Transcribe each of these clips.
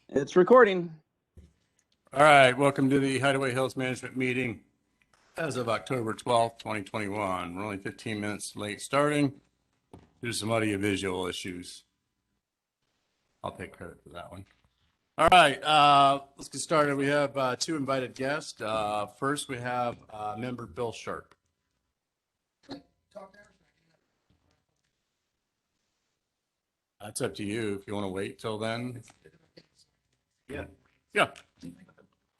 It's recording. All right, welcome to the Hideaway Hills Management Meeting as of October 12th, 2021. We're only 15 minutes late starting due to some audio-visual issues. I'll take credit for that one. All right, let's get started. We have two invited guests. First, we have member Bill Sharp. That's up to you if you want to wait till then. Yeah.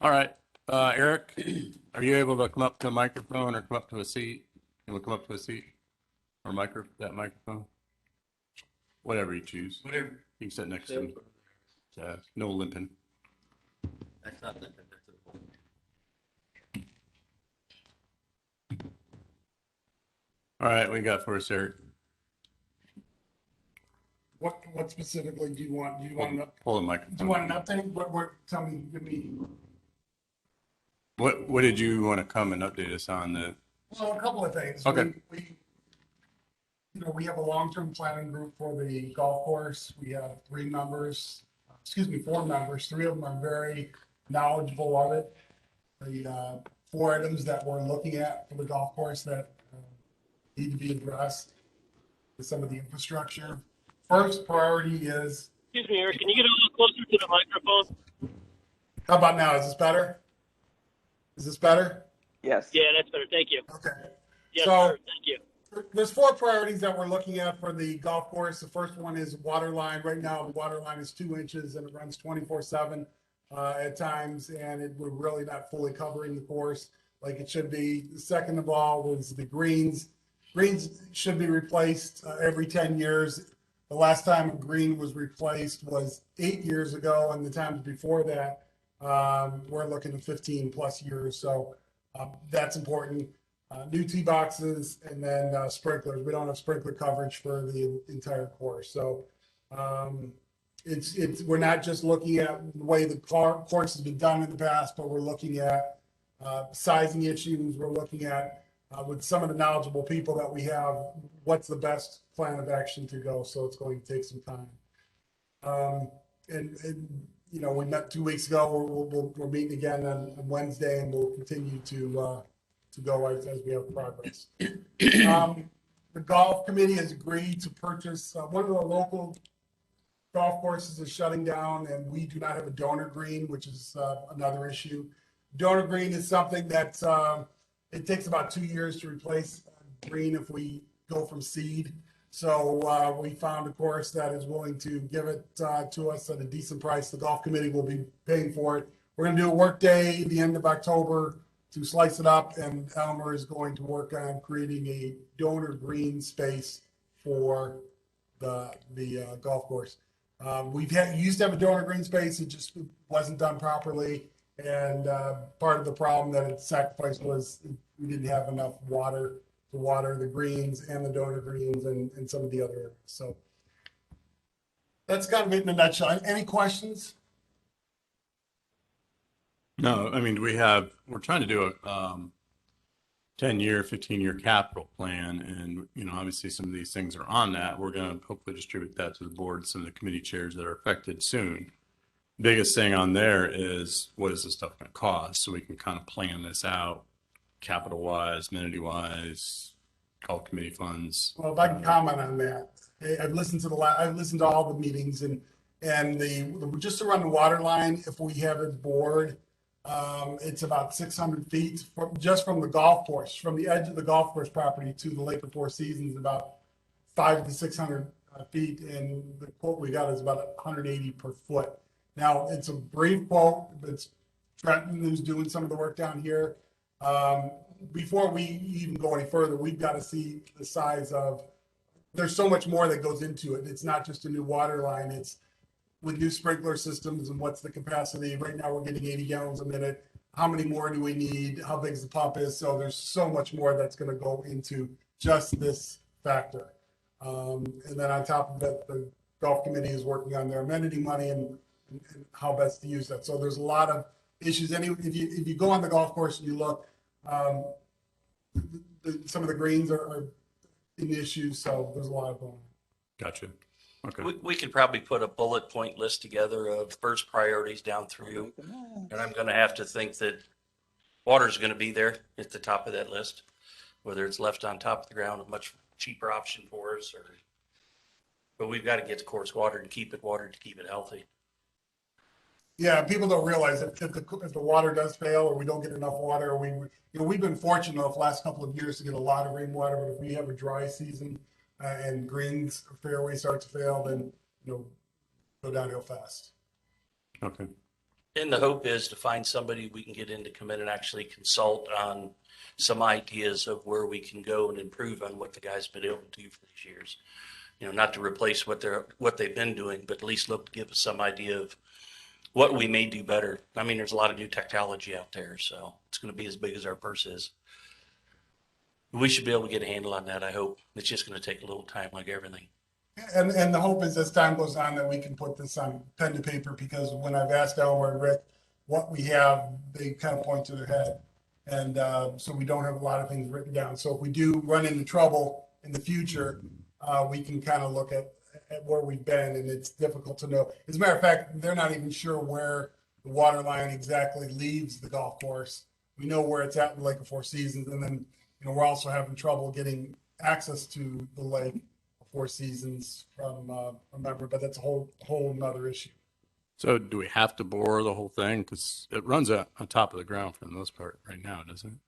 All right. Eric, are you able to come up to a microphone or come up to a seat? You want to come up to a seat or that microphone? Whatever you choose. Whatever. You can sit next to me. No limping. That's not limping. All right, what you got for us, Eric? What specifically do you want? Do you want Hold the microphone. Do you want an update? What? Tell me. Give me. What did you want to come and update us on? Well, a couple of things. Okay. We have a long-term planning group for the golf course. We have 4 members. 3 of them are very knowledgeable of it. The 4 items that we're looking at for the golf course that need to be addressed with some of the infrastructure. First priority is. Excuse me, Eric, can you get a little closer to the microphone? How about now? Is this better? Is this better? Yes. Yeah, that's better. Thank you. Okay. Yes, So- sir. Thank you. There's 4 priorities that we're looking at for the golf course. The first one is water line. Right now, the water line is 2 inches and it runs 24/7 at times, and we're really not fully covering the course like it should be. The second of all was the greens. Greens should be replaced every 10 years. The last time a green was replaced was 8 years ago, and the times before that, we're looking at 15 plus years. So that's important. New tee boxes and then sprinklers. We don't have sprinkler coverage for the entire course. So we're not just looking at the way the course has been done in the past, but we're looking at sizing issues. We're looking at with some of the knowledgeable people that we have, what's the best plan of action to go. So it's going to take some time. We met 2 weeks ago. We're meeting again on Wednesday, and we'll continue to go as we have progress. The golf committee has agreed to purchase one of the local golf courses is shutting down, and we do not have a donor green, which is another issue. Donor green is something that it takes about 2 years to replace green if we go from seed. So we found a course that is willing to give it to us at a decent price. The golf committee will be paying for it. We're going to do a work day at the end of October to slice it up, and Elmer is going to work on creating a donor green space for the golf course. Used to have a donor green space. It just wasn't done properly, and part of the problem that it sacrificed was we didn't have enough water to water the greens and the donor greens and some of the other areas. So that's kind of it in a nutshell. Any questions? No, I mean, we're trying to do a 10-year, 15-year capital plan. And, obviously some of these things are on that. We're going to hopefully distribute that to the board, some of the committee chairs that are affected soon. Biggest thing on there is what is this stuff going to cost? So we can kind of plan this out capital wise, amenity wise, golf committee funds. Well, if I can comment on that, I've listened to all the meetings and just to run the water line, if we have it bored, it's about 600 feet just from the golf course, from the edge of the golf course property to the Lake of Four Seasons, about 500 to 600 feet. And the quote we got is about 180 per foot. Now it's a brief quote. It's Trenton who's doing some of the work down here. Before we even go any further, we've got to see the size of, there's so much more that goes into it. It's not just a new water line. It's with new sprinkler systems and what's the capacity. Right now we're getting 80 gallons a minute. How many more do we need? How big the pump is? So there's so much more that's going to go into just this factor. And then on top of that, the golf committee is working on their amenity money and how best to use that. So there's a lot of issues. If you go on the golf course and you look, some of the greens are in issues. So there's a lot of them. Gotcha. Okay. We could probably put a bullet point list together of first priorities down through. And I'm going to have to think that water's going to be there at the top of that list, whether it's left on top of the ground, a much cheaper option for us, but we've got to get the course watered and keep it watered to keep it healthy. Yeah, people don't realize if the water does fail or we don't get enough water, or we've been fortunate enough the last couple of years to get a lot of rainwater, but if we have a dry season and greens fairway start to fail, then go downhill fast. Okay. And the hope is to find somebody we can get in to come in and actually consult on some ideas of where we can go and improve on what the guys been able to do for these years. Not to replace what they've been doing, but at least look to give us some idea of what we may do better. I mean, there's a lot of new technology out there, so it's going to be as big as our purse is. We should be able to get a handle on that, I hope. It's just going to take a little time, like everything. And the hope is as time goes on that we can put this on pen to paper, because when I've asked Elmer and Rick what we have, they kind of point to their head. And so we don't have a lot of things written down. So if we do run into trouble in the future, we can kind of look at where we've been, and it's difficult to know. As a matter of fact, they're not even sure where the water line exactly leaves the golf course. We know where it's at in the Lake of Four Seasons, and then we're also having trouble getting access to the lake Four Seasons from a member, but that's a whole nother issue. So do we have to bore the whole thing? Because it runs on top of the ground for the most part right now, doesn't it?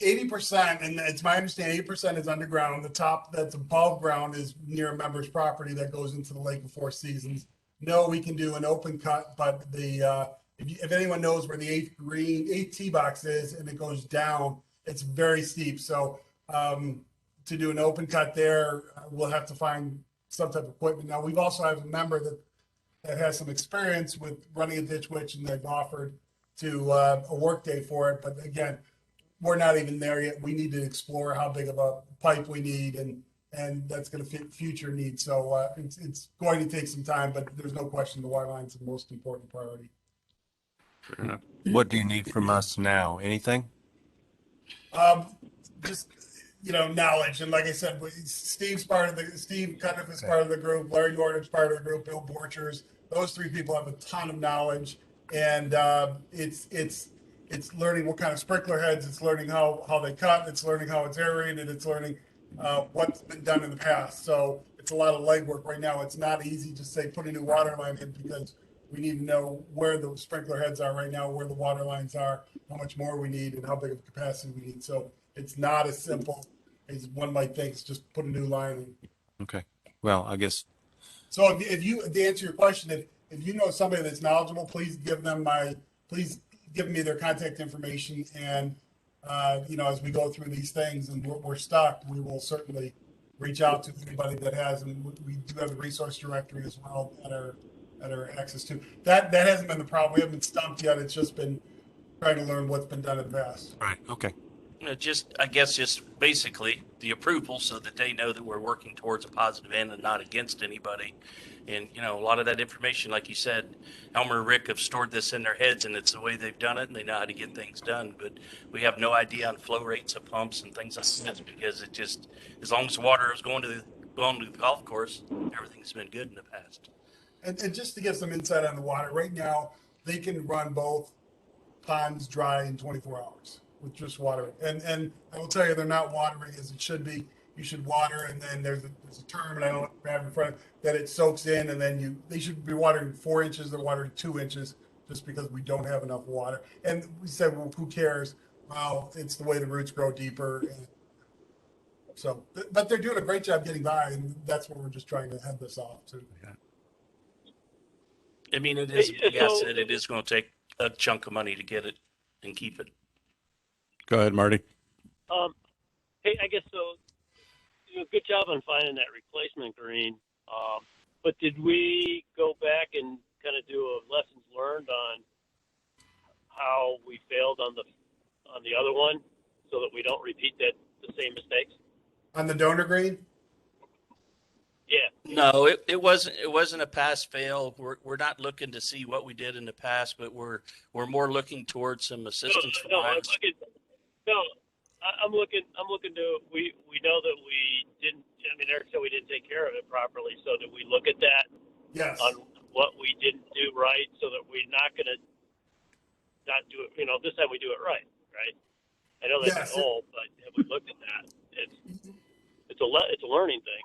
80%, and it's my understanding, 80% is underground. The top that's above ground is near a member's property that goes into the Lake of Four Seasons. No, we can do an open cut, but if anyone knows where the eighth tee box is and it goes down, it's very steep. So to do an open cut there, we'll have to find some type of equipment. Now, we've also have a member that has some experience with running a ditch witch, and they've offered to a work day for it. But again, we're not even there yet. We need to explore how big of a pipe we need, and that's going to fit future needs. So it's going to take some time, but there's no question the water line's the most important priority. Fair enough. What do you need from us now? Anything? Just knowledge, and like I said, Steve Cundiff is part of the group. Larry Norton's part of the group. Bill Borchers. Those three people have a ton of knowledge, and it's learning what kind of sprinkler heads. It's learning how they cut. It's learning how it's aerated. It's learning what's been done in the past. So it's a lot of legwork right now. It's not easy to say put a new water line in, because we need to know where the sprinkler heads are right now, where the water lines are, how much more we need, and how big of a capacity we need. So it's not as simple as one might think. It's just put a new line in. Okay. Well, I guess. So if you, to answer your question, if you know somebody that's knowledgeable, please give me their contact information. And, as we go through these things and we're stuck, we will certainly reach out to anybody that has, and we do have a resource directory as well at our access to. That hasn't been the problem. We haven't been stumped yet. It's just been trying to learn what's been done in the past. Right. Okay. I guess just basically the approval, so that they know that we're working towards a positive end and not against anybody. And, a lot of that information, like you said, Elmer and Rick have stored this in their heads, and it's the way they've done it, and they know how to get things done. But we have no idea on flow rates of pumps and things like that, because it just, as long as the water is going to the golf course, everything's been good in the past. And just to give some insight on the water, right now, they can run both ponds dry in 24 hours with just water. And I will tell you, they're not watering as it should be. You should water, and then there's a term, and I don't have it in front, that it soaks in, and then they should be watering 4 inches. They're watering 2 inches just because we don't have enough water. And we said, well, who cares? Well, it's the way the roots grow deeper. So, but they're doing a great job getting by, and that's what we're just trying to head this off to. Yeah. I mean, it is a big asset. It is going to take a chunk of money to get it and keep it. Go ahead, Marty. Hey, I guess so. You do a good job on finding that replacement green. But did we go back and kind of do a lessons learned on how we failed on the other one, so that we don't repeat the same mistakes? On the donor green? Yeah. No, it wasn't a pass fail. We're not looking to see what we did in the past, but we're more looking towards some assistance from No, Hines. I'm looking to, we know that we didn't, I mean, Eric said we didn't take care of it properly. So did we look at that Yes. on what we didn't do right so that we're not going to not do it, this time we do it right, right? I know that's Yes. the goal, but have we looked at that? It's a learning thing.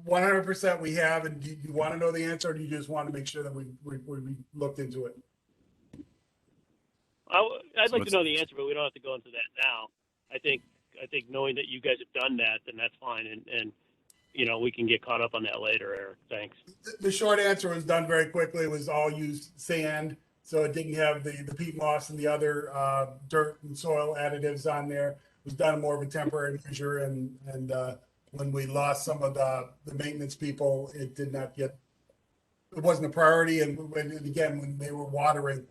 100% we have. And do you want to know the answer, or do you just want to make sure that we looked into it? I'd like to know the answer, but we don't have to go into that now. I think knowing that you guys have done that, then that's fine. And we can get caught up on that later, Eric. Thanks. The short answer was done very quickly. It was all used sand, so it didn't have the peat moss and the other dirt and soil additives on there. It was done more of a temporary measure, and when we lost some of the maintenance people, it did not get. It wasn't a priority, and again, when they were watering,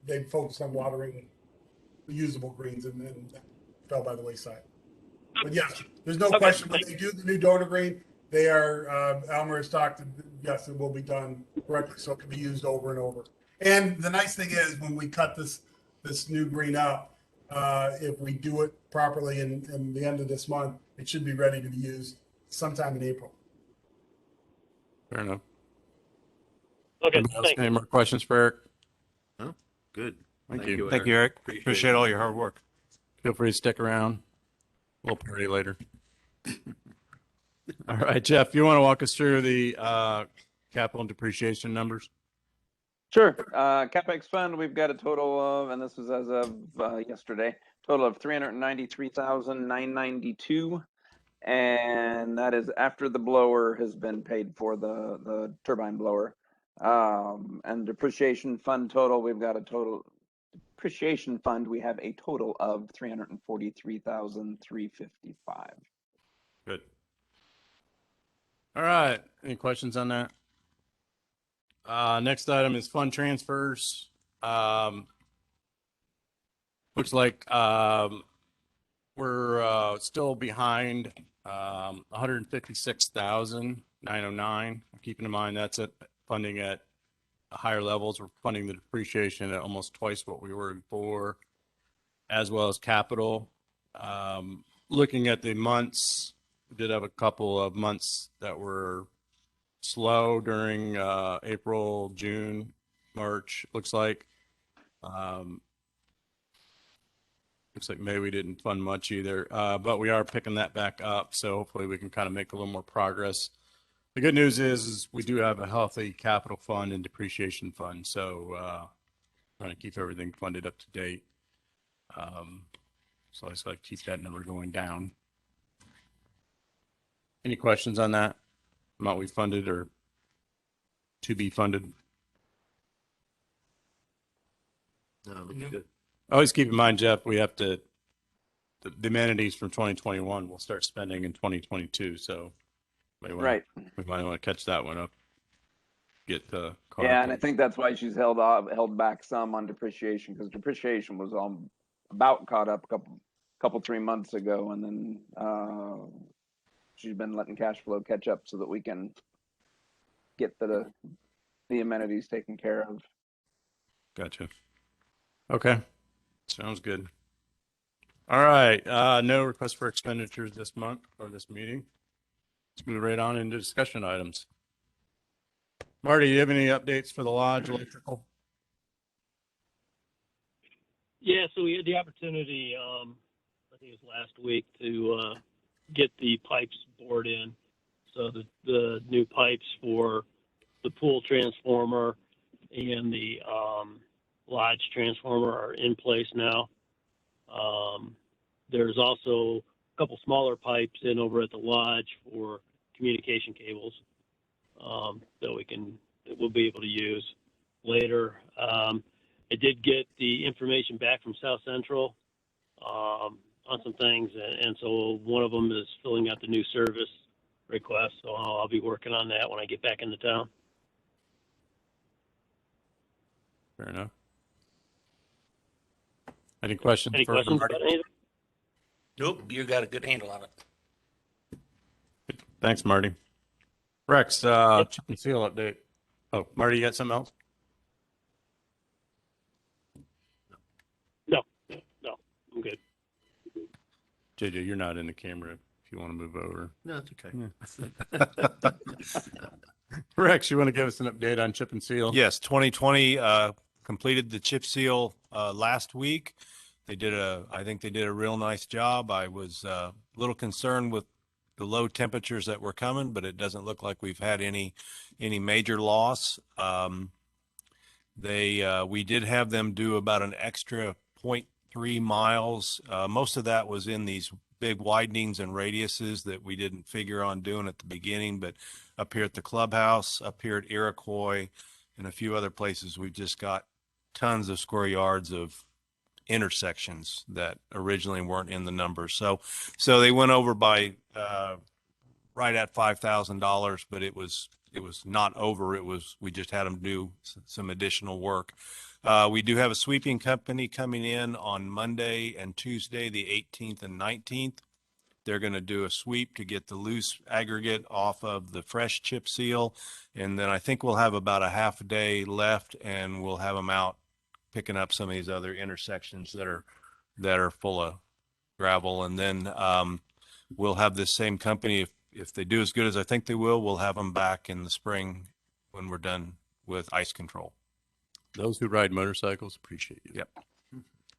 they focused on watering usable greens, and then that fell by the wayside. But yes, there's no question when they do the new donor green, they are, Elmer has talked, yes, it will be done correctly, so it can be used over and over. And the nice thing is, when we cut this new green up, if we do it properly in the end of this month, it should be ready to be used sometime in April. Fair enough. Okay, Anybody else thanks. got any more questions for Eric? Oh, good. Thank you. Thank you, Eric. Appreciate Appreciate it. all your hard work. Feel free to stick around. We'll party later. All right, Jeff, you want to walk us through the capital and depreciation numbers? Sure. CapEx fund, we've got a total of, and this was as of yesterday, total of 393,992, and that is after the blower has been paid for, the turbine blower. And depreciation fund total, we have a total of 343,355. Good. All right. Any questions on that? Next item is fund transfers. Looks like we're still behind 156,909. Keeping in mind that's at funding at higher levels. We're funding the depreciation at almost twice what we were before, as well as capital. Looking at the months, we did have a couple of months that were slow during April, June, March. Looks like May we didn't fund much either, but we are picking that back up. So hopefully we can kind of make a little more progress. The good news is we do have a healthy capital fund and depreciation fund. So trying to keep everything funded up to date. So I just like to keep that number going down. Any questions on that? Amount we funded or to be funded? No, looks good. Always keep in mind, Jeff, we have to, the amenities from 2021 we'll start spending in 2022. So we might want to catch that one up. Get the car. Yeah, and I think that's why she's held back some on depreciation, because depreciation was about caught up a couple 3 months ago, and then she's been letting cash flow catch up so that we can get the amenities taken care of. Gotcha. Okay. Sounds good. All right. No request for expenditures this month or this meeting. Let's move right on into discussion items. Marty, do you have any updates for the lodge electrical? Yeah, so we had the opportunity, I think it was last week, to get the pipes bored in. So the new pipes for the pool transformer and the lodge transformer are in place now. There's also a couple smaller pipes in over at the lodge for communication cables that we'll be able to use later. I did get the information back from South Central on some things, and so one of them is filling out the new service request. So I'll be working on that when I get back into town. Fair enough. Any questions? Any for questions Marty? about anything? Nope, you got a good handle on it. Thanks, Marty. Rex, chip and seal update. Oh, Marty, you got something else? No, I'm good. JJ, you're not in the camera if you want to move over. No, it's okay. Rex, you want to give us an update on chip and seal? Yes, 2020 completed the chip seal last week. I think they did a real nice job. I was a little concerned with the low temperatures that were coming, but it doesn't look like we've had any major loss. We did have them do about an extra 0.3 miles. Most of that was in these big widenings and radiuses that we didn't figure on doing at the beginning, but up here at the clubhouse, up here at Iroquois, and a few other places, we've just got tons of square yards of intersections that originally weren't in the numbers. So they went over by right at $5,000, but it was not over. We just had them do some additional work. We do have a sweeping company coming in on Monday and Tuesday, the 18th and 19th. They're going to do a sweep to get the loose aggregate off of the fresh chip seal. And then I think we'll have about a half a day left, and we'll have them out picking up some of these other intersections that are full of gravel. And then we'll have this same company, if they do as good as I think they will, we'll have them back in the spring when we're done with ice control. Those who ride motorcycles appreciate you. Yep.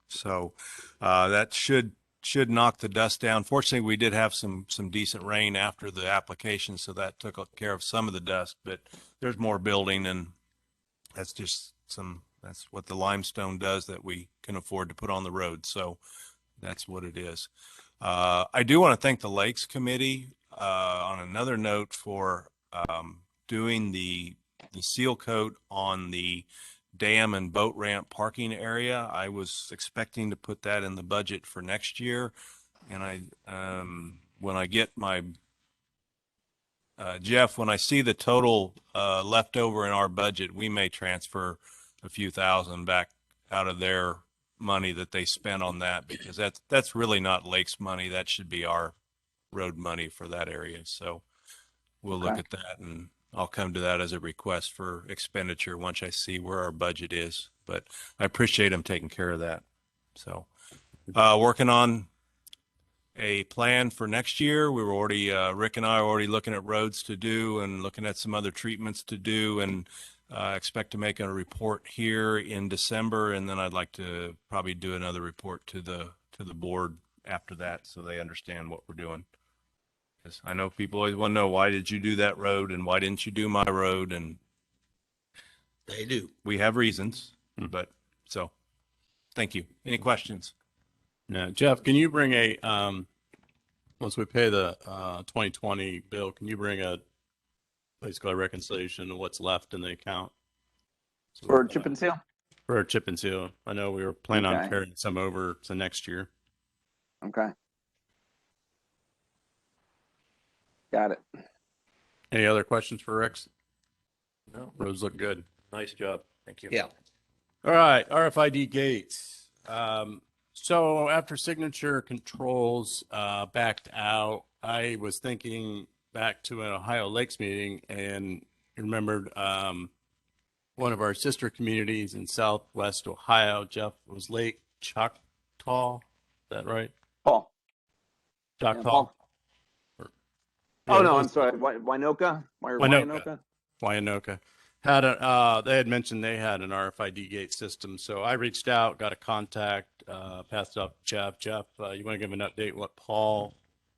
So that should knock the dust down. Fortunately, we did have some decent rain after the application, so that took care of some of the dust, but there's more building, and that's what the limestone does that we can afford to put on the road. So that's what it is. I do want to thank the Lakes Committee on another note for doing the seal coat on the dam and boat ramp parking area. I was expecting to put that in the budget for next year, and when I get my Jeff, when I see the total left over in our budget, we may transfer a few thousand back out of their money that they spent on that, because that's really not Lake's money. That should be our road money for that area. So we'll look at that, and I'll come to that as a request for expenditure once I see where our budget is. But I appreciate them taking care of that. So working on a plan for next year. We were already, Rick and I are already looking at roads to do and looking at some other treatments to do, and expect to make a report here in December. And then I'd like to probably do another report to the board after that, so they understand what we're doing. Because I know people always want to know, why did you do that road and why didn't you do my road? And They do. we have reasons, but so thank you. Any questions? Now, Jeff, can you bring once we pay the 2020 bill, can you bring basically a reconciliation of what's left in the account? For chip and seal? For a chip and seal. I know we were planning on Okay. carrying some over to next year. Okay. Got it. Any other questions for Rex? No, Roads look good. nice job. Thank you. Yeah. All right, RFID gates. So after signature controls backed out, I was thinking back to an Ohio Lakes meeting and remembered one of our sister communities in Southwest Ohio, Jeff, was Lake Choctaw. Is that right? Paul. Yeah, Choctaw. Paul. Yeah, Oh, no, it I'm was- sorry. Winoka? Winoka. Winoka. They had mentioned they had an RFID gate system. So I reached out, got a contact, passed it up to Jeff. Jeff, you want to give an update what Paul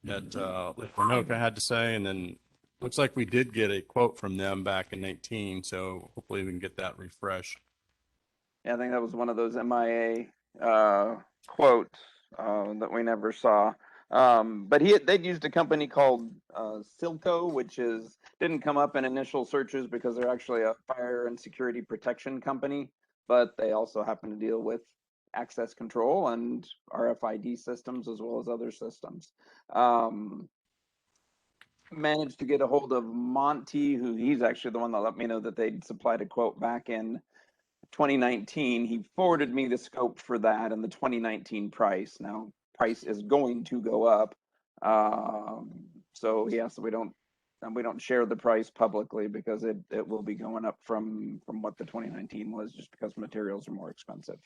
at Lake Winoka had to say? And then looks like we did get a quote from them back in 18. So hopefully we can get that refreshed. Yeah, I think that was one of those MIA quotes that we never saw. But they'd used a company called Silco, which didn't come up in initial searches because they're actually a fire and security protection company, but they also happen to deal with access control and RFID systems as well as other systems. Managed to get a hold of Monty, he's actually the one that let me know that they'd supplied a quote back in 2019. He forwarded me the scope for that and the 2019 price. Now, price is going to go up. So yes, we don't share the price publicly because it will be going up from what the 2019 was, just because materials are more expensive.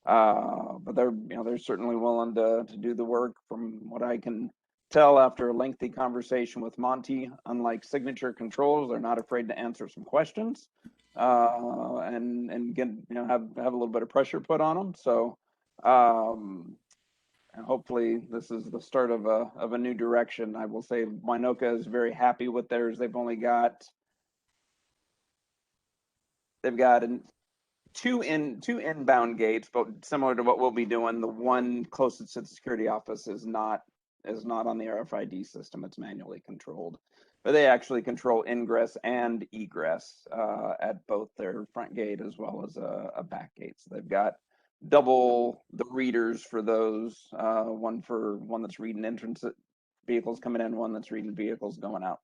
But they're certainly willing to do the work. From what I can tell after a lengthy conversation with Monty, unlike Signature Controls, they're not afraid to answer some questions, and get, have a little bit of pressure put on them. So, and hopefully this is the start of a new direction. I will say Winoka is very happy with theirs. They've got two inbound gates, but similar to what we'll be doing. The one closest to the security office is not on the RFID system. It's manually controlled, but they actually control ingress and egress at both their front gate as well as a back gate. So they've got double the readers for those, one that's reading entrance vehicles coming in, one that's reading vehicles going out.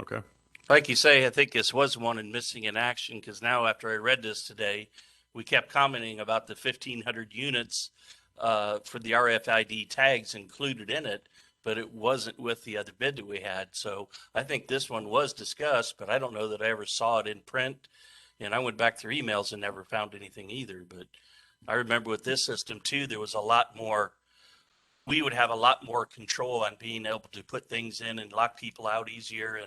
Okay. Like you say, I think this was one in missing in action, because now after I read this today, we kept commenting about the 1,500 units for the RFID tags included in it, but it wasn't with the other bid that we had. So I think this one was discussed, but I don't know that I ever saw it in print. And I went back through emails and never found anything either. But I remember with this system too, there was a lot more, we would have a lot more control on being able to put things in and lock people out easier.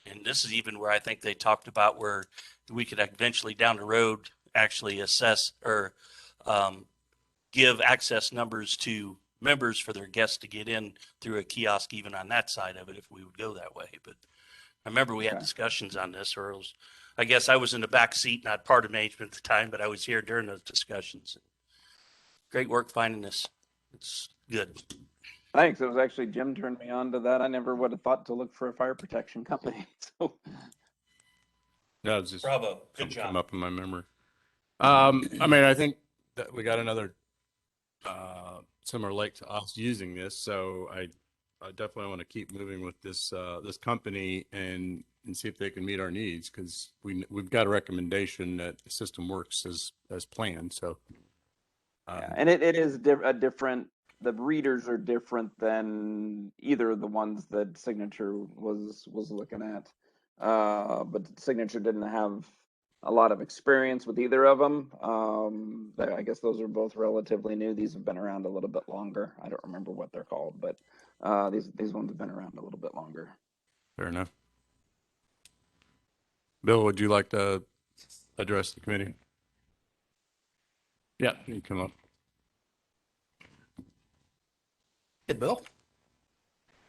And this is even where I think they talked about where we could eventually down the road actually assess or give access numbers to members for their guests to get in through a kiosk, even on that side of it, if we would go that way. But I remember we had Okay. discussions on this, or I guess I was in the back seat, not part of management at the time, but I was here during those discussions. Great work finding this. It's good. Thanks. It was actually Jim turned me on to that. I never would have thought to look for a fire protection company. So No, it's just Bravo. Good come job. up in my memory. I mean, I think that we got another similar lake to us using this, so I definitely want to keep moving with this company and see if they can meet our needs, because we've got a recommendation that the system works as planned. So yeah, and it is a different. The readers are different than either of the ones that Signature was looking at, but Signature didn't have a lot of experience with either of them. I guess those are both relatively new. These have been around a little bit longer. I don't remember what they're called, but these ones have been around a little bit longer. fair enough. Bill, would you like to address the committee? Yeah, you come up. Hey, Bill?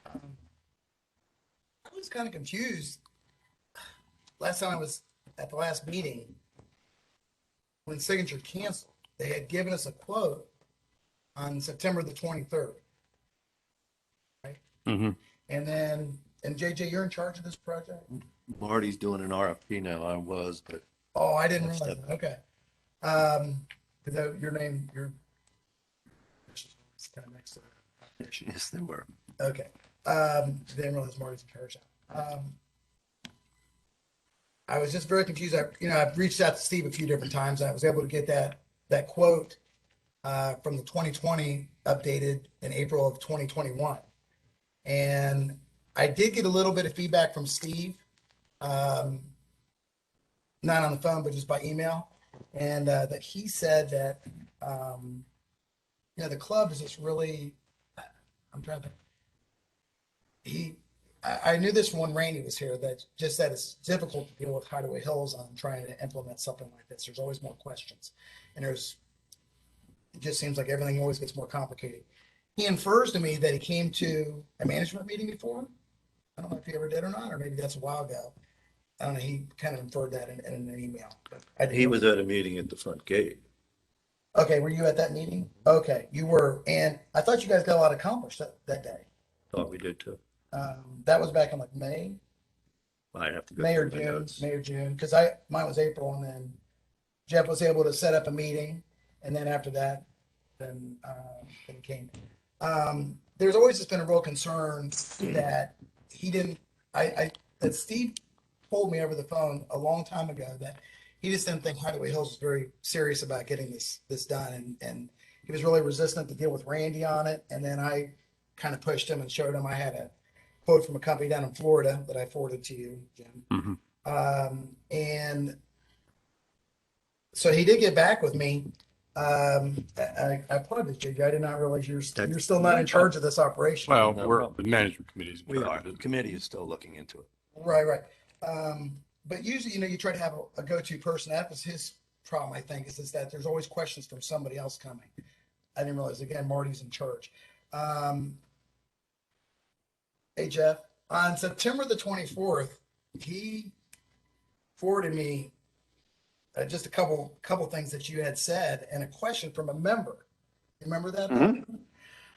I was kind of confused. Last time I was at the last meeting, when Signature canceled, they had given us a quote on September the 23rd. Mm-hmm. And then, and JJ, you're in charge of this project? Marty's doing an RFP now. I was, but Oh, I didn't That's realize that. Okay. Because your name, your, it's kind of next to it. yes, they were. Okay. Didn't realize Marty's in charge now. I was just very confused. I've reached out to Steve a few different times. I was able to get that quote from the 2020 updated in April of 2021. And I did get a little bit of feedback from Steve, not on the phone, but just by email. And that he said that, the club is just really, I'm trying to think. I knew this when Randy was here, that it's difficult to deal with Hideaway Hills on trying to implement something like this. There's always more questions. And it just seems like everything always gets more complicated. He infers to me that he came to a management meeting before. I don't know if he ever did or not, or maybe that's a while ago. I don't know. He kind of inferred that in an email. But He was at a meeting at the front gate. Okay, were you at that meeting? Okay, you were. And I thought you guys got a lot accomplished that day. Thought we did too. That was back in like May. I have to go May or through my June, notes. because mine was April, and then Jeff was able to set up a meeting, and then after that, then it came. There's always just been a real concern that he didn't. That Steve told me over the phone a long time ago that he just didn't think Hideaway Hills was very serious about getting this done, and he was really resistant to deal with Randy on it. And then I kind of pushed him and showed him I had a quote from a company down in Florida that I forwarded to you, Jim. Mm-hmm. And so he did get back with me. I applaud this, JJ. I did not realize you're still not in charge of this operation. Well, No, we're, well, the management committee's. in We charge are. of The it. committee is still looking into it. Right, right. But usually, you try to have a go-to person. That was his problem, I think, is that there's always questions from somebody else coming. I didn't realize, again, Marty's in charge. Hey, Jeff, on September the 24th, he forwarded me just a couple things that you had said and a question from a member. You remember that?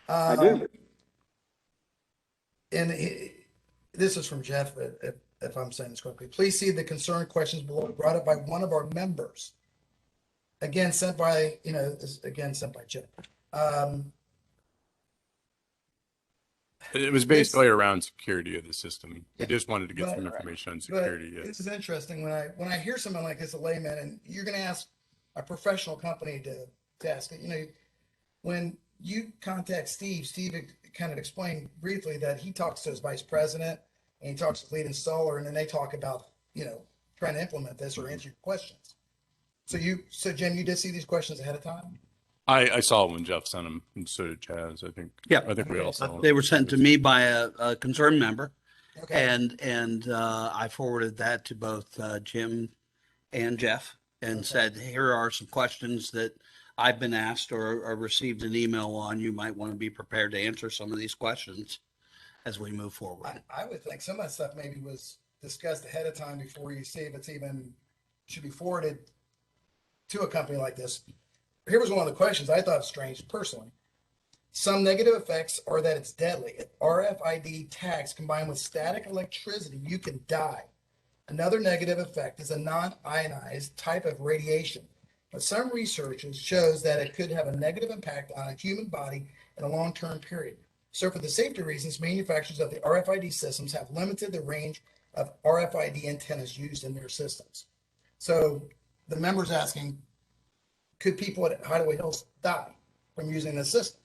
I do. And this is from Jeff, if I'm saying this correctly. Please see the concerned questions below brought up by one of our members. Again, sent by Jeff. It was basically around security of the system. We Yeah. just wanted to get some But- information on But security. this is interesting when I hear someone like this, a layman, and you're going to ask a professional company to ask it. When you contact Steve kind of explained briefly that he talks to his vice president and he talks to the lead installer, and then they talk about trying to implement this or answer your questions. So Jim, you did see these questions ahead of time? I saw when Jeff sent them, and so did Chaz. I think we all saw them. They were sent to me by a concerned member, Okay. and I forwarded that to both Jim and Jeff and said, here are some questions that I've been asked or received an email on. You might want to be prepared to answer some of these questions as we move forward. I would think some of that stuff maybe was discussed ahead of time before you see if it's even should be forwarded to a company like this. Here was one of the questions I thought strange personally. Some negative effects are that it's deadly. If RFID tags combined with static electricity, you can die. Another negative effect is a non-ionized type of radiation. But some research shows that it could have a negative impact on a human body in a long-term period. So for the safety reasons, manufacturers of the RFID systems have limited the range of RFID antennas used in their systems. So the member's asking, could people at Hideaway Hills die from using this system?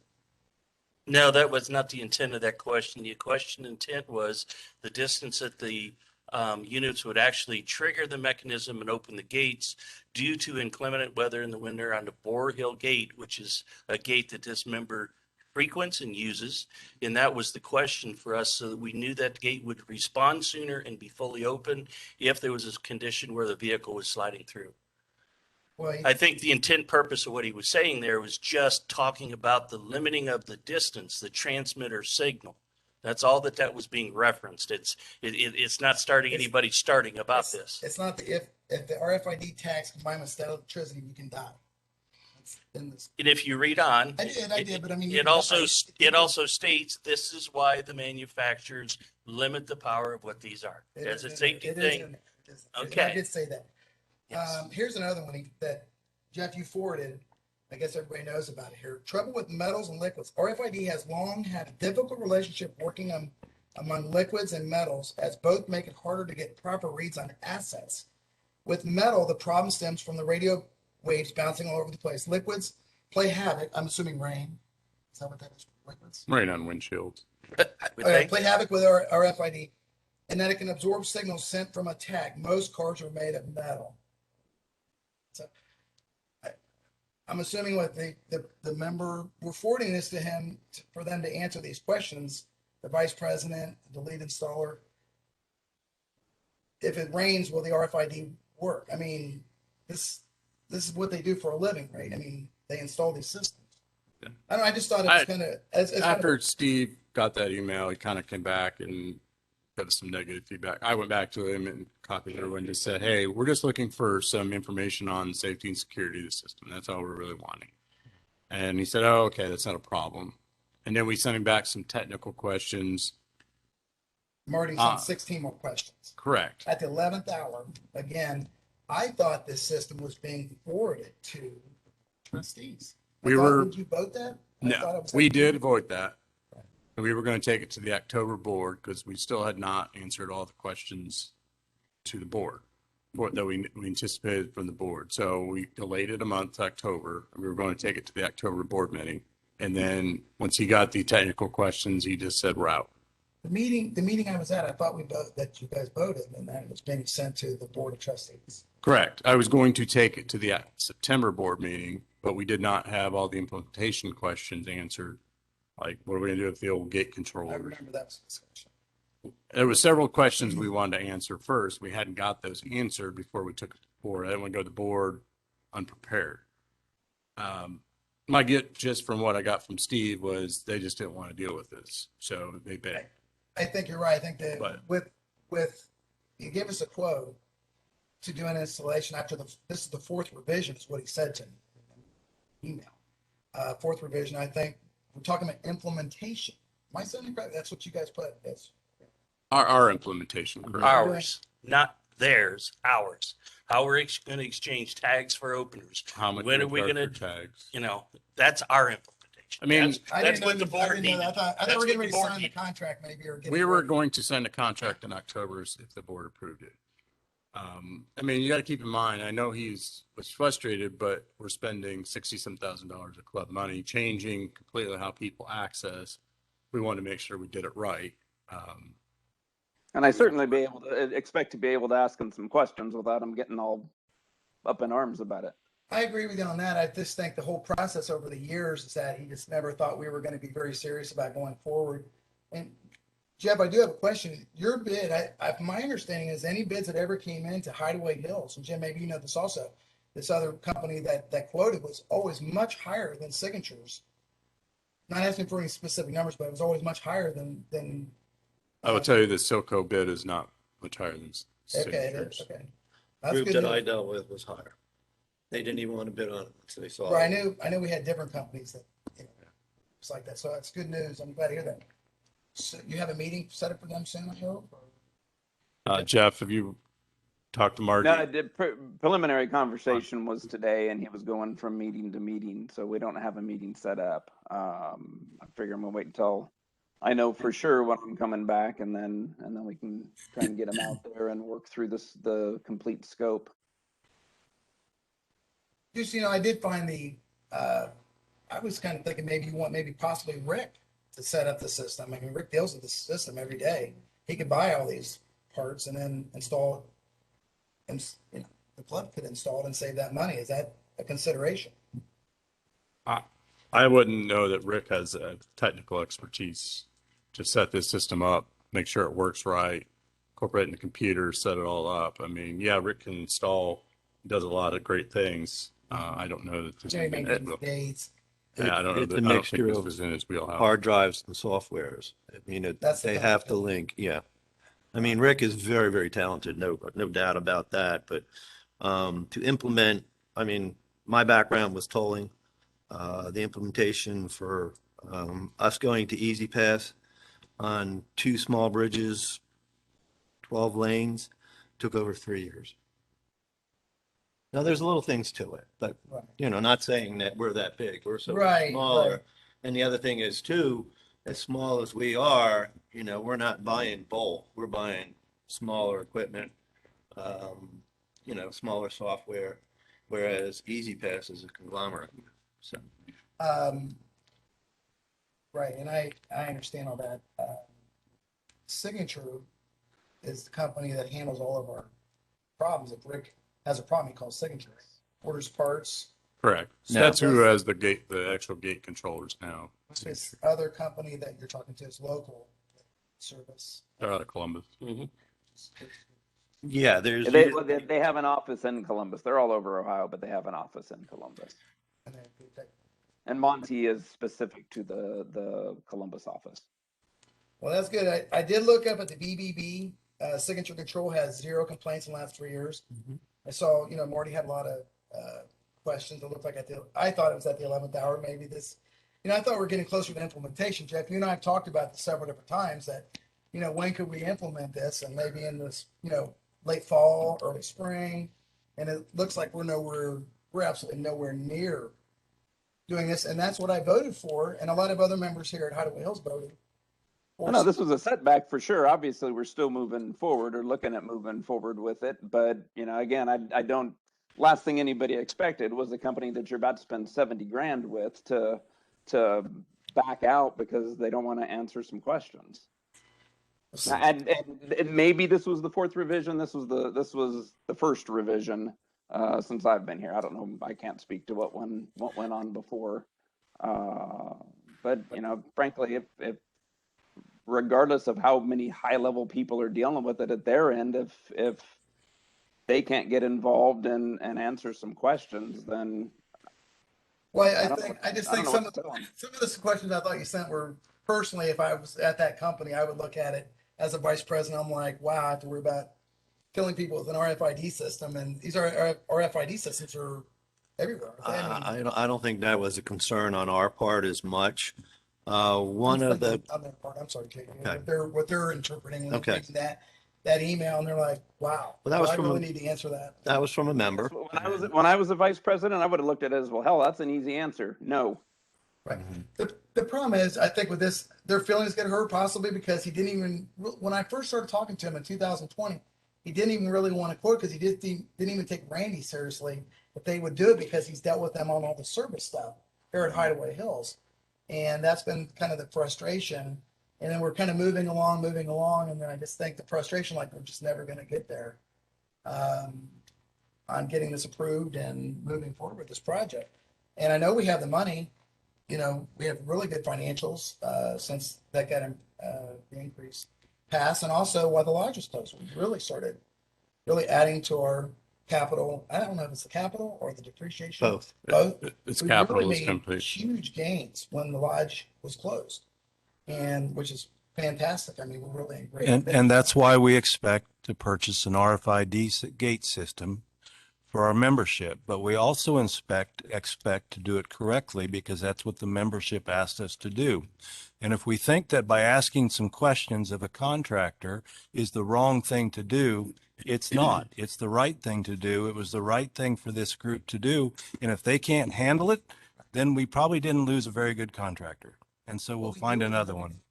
No, that was not the intent of that question. The question intent was the distance that the units would actually trigger the mechanism and open the gates due to inclement weather in the winter on the Boar Hill Gate, which is a gate that this member frequents and uses. And that was the question for us, so that we knew that gate would respond sooner and be fully open if there was a condition where the vehicle was sliding through. Well, I think the intent purpose of what he was saying there was just talking about the limiting of the distance, the transmitter signal. That's all that was being referenced. It's not starting anybody starting about this. It's not if the RFID tags combined with static electricity, you can die. It's in this. And if you read on, I did, but I mean, it also states this is why the manufacturers limit the power of what these are. As a safety thing. Okay. I did say that. Yes. Here's another one that Jeff, you forwarded. I guess everybody knows about it here. Trouble with metals and liquids. RFID has long had a difficult relationship working among liquids and metals, as both make it harder to get proper reads on assets. With metal, the problem stems from the radio waves bouncing all over the place. Liquids play havoc. I'm assuming rain. Is that what that is? Liquids? Right on windshields. Play havoc with our RFID, and that it can absorb signals sent from a tag. Most cars are made of metal. So I'm assuming what the member, we're forwarding this to him for them to answer these questions, the vice president, the lead installer. If it rains, will the RFID work? I mean, this is what they do for a living, right? I mean, they install these systems. Yeah. I don't know, I just thought it was kind of, After Steve got that email, he kind of came back and got some negative feedback. I went back to him and copied everyone and just said, hey, we're just looking for some information on safety and security of the system. That's all we're really wanting. And he said, oh, okay, that's not a problem. And then we sent him back some technical questions. Marty sent 16 more questions. Correct. At the 11th hour, again, I thought this system was being forwarded to trustees. Did you vote that? No, we did vote that. And we were going to take it to the October board because we still had not answered all the questions to the board that we anticipated from the board. So we delayed it a month to October. We were going to take it to the October board meeting. And then once he got the technical questions, he just said, we're out. The meeting I was at, I thought that you guys voted and that it was being sent to the board of trustees. Correct. I was going to take it to the September board meeting, but we did not have all the implementation questions answered. Like, what are we gonna do with the old gate I controllers? remember that was a discussion. There were several questions we wanted to answer first. We hadn't got those answered before we took it to the board. I didn't want to go to the board unprepared. My get just from what I got from Steve was they just didn't want to deal with this. So they begged. I think you're right. I think that But- with, you give us a quote to do an installation after this is the fourth revision is what he said to me. in Email. Fourth revision, I think we're talking about implementation. Am I saying it correct? That's what you guys put. Yes. Our implementation, correct? Ours, not theirs, ours. How we're going to exchange tags for openers. How much When we are we charge going for to, tags? you know, that's our implementation. I mean, I That's didn't what know the you- I board didn't know needed. that. I thought That's we were what getting the ready to board sign the needed. contract maybe or get. we were going to sign a contract in October if the board approved it. I mean, you got to keep in mind, I know was frustrated, but we're spending $60-some thousand of club money, changing completely how people access. We wanted to make sure we did it right. And I certainly expect to be able to ask him some questions without him getting all up in arms about it. I agree with you on that. I just think the whole process over the years is that he just never thought we were going to be very serious about going forward. And Jeff, I do have a question. Your bid, my understanding is any bids that ever came into Hideaway Hills, and Jim, maybe you know this also, this other company that quoted was always much higher than Signatures. Not asking for any specific numbers, but it was always much higher than. I will tell you the Silco bid is not much higher than Okay, Signatures. okay. That's Group good that news. I dealt with was higher. They didn't even want to bid on it until they saw Right, it. I knew we had different companies that, it's like that. So that's good news. I'm glad to hear that. So you have a meeting set up for them soon, I hope? Or- Jeff, have you talked to Marty? No, I did preliminary conversation was today, and he was going from meeting to meeting, so we don't have a meeting set up. I figure I'm gonna wait until I know for sure when I'm coming back, and then we can try and get him out there and work through the complete scope. Just, I did find I was kind of thinking maybe you want possibly Rick to set up the system. I mean, Rick deals with the system every day. He could buy all these parts and then install it. And, the club could install it and save that money. Is that a consideration? I wouldn't know that Rick has technical expertise to set this system up, make sure it works right, incorporate it in the computer, set it all up. I mean, yeah, Rick can install, does a lot of great things. I don't know that this Maybe maintenance dates. Yeah, I don't know. It's a I don't think mixture this of was in his wheelhouse. hard drives and softwares. I mean, That's the they have to company. link, yeah. I mean, Rick is very, very talented, no doubt about that. But to implement, I mean, my background was tolling. The implementation for us going to Easy Pass on 2 small bridges, 12 lanes, took over 3 years. Now, there's little things to it, but, Right. not saying that we're that big. We're so much Right, smaller. right. And the other thing is too, as small as we are, we're not buying bulk. We're buying smaller equipment, smaller software, whereas Easy Pass is a conglomerate. So, Right, and I understand all that. Signature is the company that handles all of our problems. If Rick has a problem, he calls Signature. Orders parts. Correct. So Now- that's who has the actual gate controllers now. This other company that you're talking to is local service. They're out of Columbus. yeah, there's. They have an office in Columbus. They're all over Ohio, but they have an office in Columbus. And And Monty is specific to the Columbus office. well, that's good. I did look up at the BBB. Signature Control has 0 complaints in the last 3 years. I saw, Marty had a lot of questions. It looked like I thought it was at the 11th hour. Maybe this, I thought we were getting closer to implementation. Jeff, you and I have talked about this several different times that, when could we implement this? And maybe in this, late fall, early spring. And it looks like we're absolutely nowhere near doing this. And that's what I voted for. And a lot of other members here at Hideaway Hills voted. No, this was a setback for sure. Obviously, we're still moving forward or looking at moving forward with it. But, again, I don't, last thing anybody expected was a company that you're about to spend 70 grand with to back out because they don't want to answer some questions. And maybe this was the fourth revision. This was the first revision since I've been here. I don't know. I can't speak to what went on before. But frankly, if regardless of how many high level people are dealing with it at their end, if they can't get involved and answer some questions, then Well, I I don't think, know I just I don't think know some what of, to tell 'em. some of the questions I thought you sent were, personally, if I was at that company, I would look at it as a vice president. I'm like, wow, I have to worry about killing people with an RFID system. And these RFID systems are everywhere. I don't think that was a concern on our part as much. One of the, On their part, I'm sorry, Kate, Okay. what they're interpreting when Okay. they're reading that email, and they're like, wow, Well, that was I from really a- need to answer that. that was from a member. When I was a vice president, I would have looked at it as, well, hell, that's an easy answer. No. Right. The problem is, I think with this, their feelings get hurt possibly because he didn't even, when I first started talking to him in 2020, he didn't even really want to quote because he didn't even take Randy seriously if they would do it because he's dealt with them on all the service stuff here at Hideaway Hills. And that's been kind of the frustration. And then we're kind of moving along. And then I just think the frustration, like we're just never going to get there on getting this approved and moving forward with this project. And I know we have the money. We have really good financials since that got the increase passed, and also while the lodge was closed, we really started adding to our capital. I don't know if it's the capital or the depreciation. Both. It's We capital really is made complete. huge gains when the lodge was closed, and which is fantastic. I mean, we're really in great. And that's why we expect to purchase an RFID gate system for our membership, but we also expect to do it correctly because that's what the membership asked us to do. And if we think that by asking some questions of a contractor is the wrong thing to do, it's not. It's the right thing to do. It was the right thing for this group to do. And if they can't handle it, then we probably didn't lose a very good contractor. And so we'll find another one.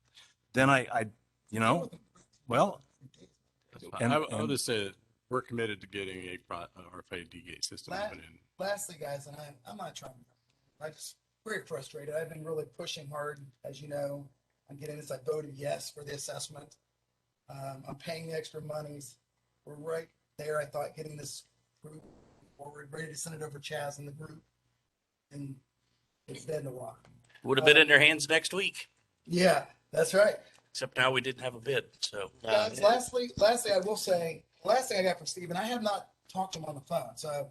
Then well, and- I'll just say that we're committed to getting a RFID gate system put in. Lastly, guys, and I'm not trying. I just very frustrated. I've been really pushing hard, as you know, on getting this. I voted yes for the assessment. I'm paying the extra monies. We're right there. I thought getting this group forward, ready to send it over Chaz and the group, and it's dead in the water. Would have been in their hands next week, Yeah, that's right. except now we didn't have a bid. So Guys, lastly, I will say, last thing I got from Steve, and I have not talked to him on the phone. So,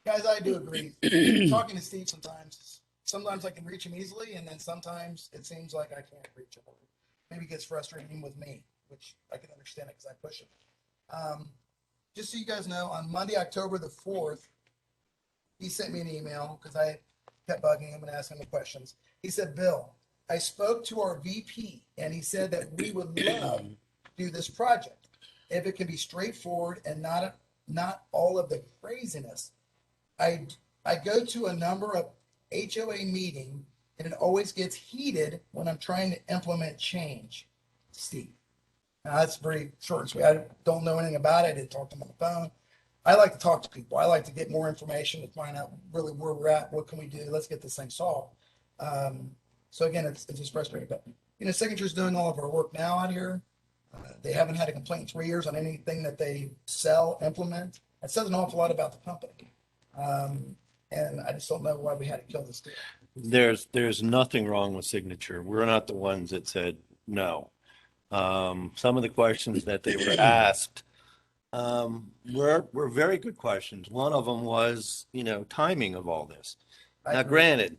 guys, I do agree. Talking to Steve sometimes I can reach him easily, and then sometimes it seems like I can't reach him. Maybe it gets frustrating with me, which I can understand it because I push him. Just so you guys know, on Monday, October the 4th, he sent me an email because I kept bugging him and asking him questions. He said, Bill, I spoke to our VP, and he said that we would love to do this project if it can be straightforward and not all of the craziness. I go to a number of HOA meeting, and it always gets heated when I'm trying to implement change. Steve. Now that's very short and sweet. I don't know anything about it. I didn't talk to him on the phone. I like to talk to people. I like to get more information to find out really where we're at. What can we do? Let's get this thing solved. So again, it's just frustrating. But Signature's doing all of our work now out here. They haven't had a complaint in 3 years on anything that they sell, implement. That says an awful lot about the company. And I just don't know why we had to kill this deal. There's nothing wrong with Signature. We're not the ones that said no. Some of the questions that they were asked were very good questions. One of them was, timing of all this. Now, granted,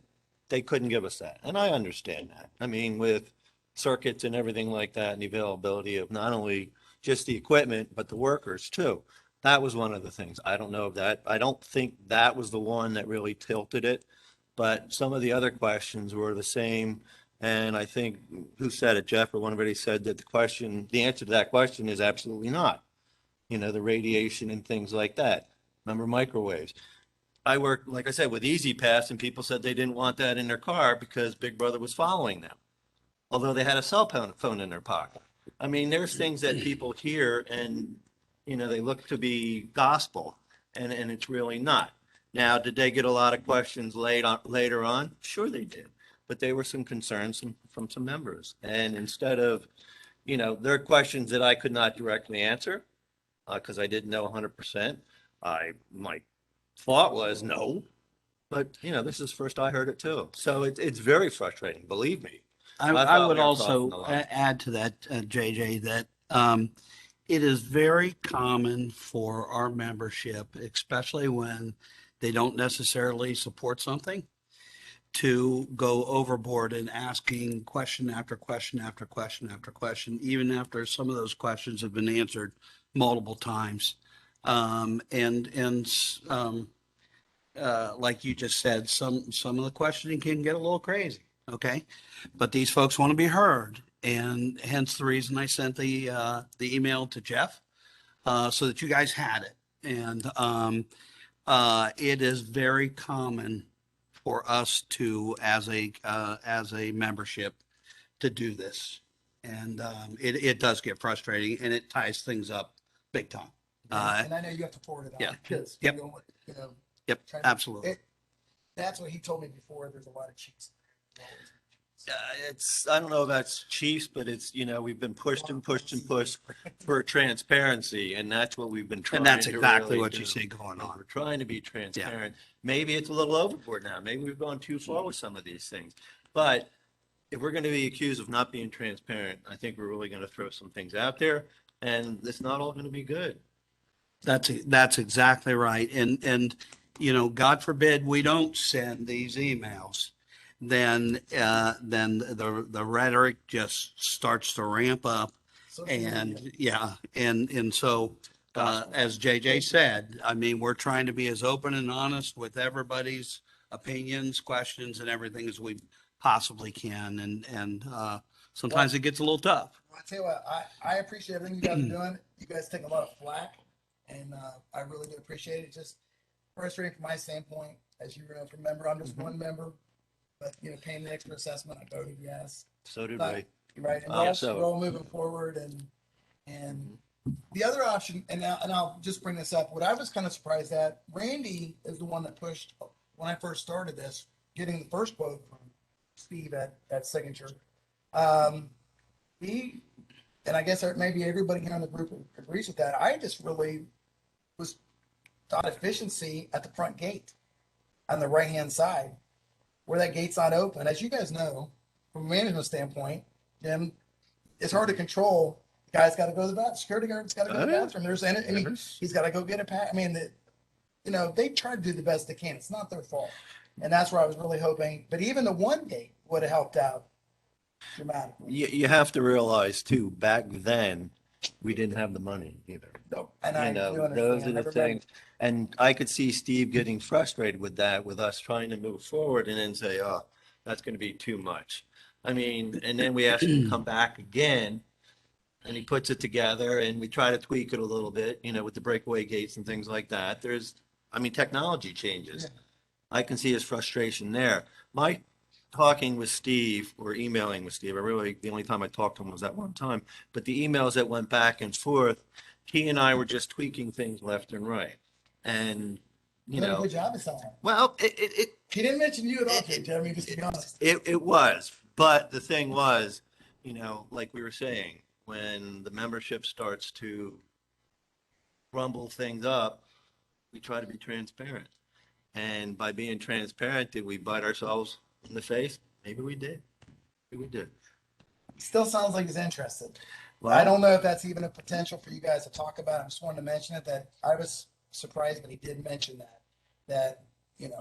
they couldn't give us that, and I understand that. I mean, with circuits and everything like that, and the availability of not only just the equipment but the workers too. That was one of the things. I don't know that. I don't think that was the one that really tilted it, but some of the other questions were the same. And I think, who said it, Jeff or one of everybody said that the answer to that question is absolutely not. The radiation and things like that. Remember microwaves? I worked, like I said, with Easy Pass, and people said they didn't want that in their car because Big Brother was following them, although they had a cell phone in their pocket. I mean, there's things that people hear and, they look to be gospel, and it's really not. Now, did they get a lot of questions later on? Sure they did. But there were some concerns from some members. And instead of, you know, there are questions that I could not directly answer because I didn't know 100%. My thought was no, but you know, this is first I heard it too. So it's very frustrating, believe me. I I thought would we were crossing the also line. add to that, JJ, that it is very common for our membership, especially when they don't necessarily support something, to go overboard in asking question after question after question after question, even after some of those questions have been answered multiple times. Like you just said, some of the questioning can get a little crazy. Okay, but these folks want to be heard, and hence the reason I sent the email to Jeff, so that you guys had it. And it is very common for us to, as a membership, to do this, and it does get frustrating, and it ties things up big time. And I know you have to forward it on. yeah. Because, Yep. you know, Yep, trying to- absolutely. That's what he told me before. There's a lot of cheats. I don't know if that's Chiefs, but it's, you know, we've been pushed and pushed and pushed for transparency, and that's what we've been trying And that's to exactly really what do. you see going on. We're trying to be transparent. Maybe it's a little overboard now. Maybe we've gone too far with some of these things. But if we're going to be accused of not being transparent, I think we're really going to throw some things out there, and it's not all going to be good. That's exactly right. And, you know, God forbid we don't send these emails, then the rhetoric just starts to ramp up. Social media. And yeah, and so, as JJ said, I mean, we're trying to be as open and honest with everybody's opinions, questions, and everything as we possibly can. And sometimes it gets a little tough. I tell you what, I appreciate everything you guys are doing. You guys take a lot of flack, and I really do appreciate it. Just frustrating from my standpoint, as you remember, I'm just one member, but you know, paying the extra assessment, I voted yes. So did But- we. Right, and So- we're all moving forward, and the other option, and I'll just bring this up. What I was kind of surprised at, Randy is the one that pushed when I first started this, getting the first quote from Steve at Signature. He, and I guess maybe everybody here in the group agrees with that. I just really thought efficiency at the front gate on the right-hand side, where that gate's not open. As you guys know, from a management standpoint, Jim, it's hard to control. The guy's got to go to the bathroom. Security guard's got to go to the bathroom. He's got to go get a pat. I mean, they try to do the best they can. It's not their fault. And that's where I was really hoping. But even the one gate would have helped out dramatically. You have to realize too, back then, we didn't have the money either. So, and You I know, do understand. those are the Everybody- things. And I could see Steve getting frustrated with that, with us trying to move forward and then say, oh, that's going to be too much. I mean, and then we ask him to come back again and he puts it together and we try to tweak it a little bit, you know, with the breakaway gates and things like that. Technology changes. Yeah. I can see his frustration there. My talking with Steve or emailing with Steve, the only time I talked to him was that one time, but the emails that went back and forth, he and I were just tweaking things left and right. And, You you did a know, good job of selling it. well, He didn't mention you at all, Jeremy, just to be honest. it was, but the thing was, you know, like we were saying, when the membership starts to rumble things up, we try to be transparent. And by being transparent, did we bite ourselves in the face? Maybe we did. Maybe we did. Still sounds like he's interested. Well, I don't know if that's even a potential for you guys to talk about. I just wanted to mention it, that I was surprised, but he did mention that, again,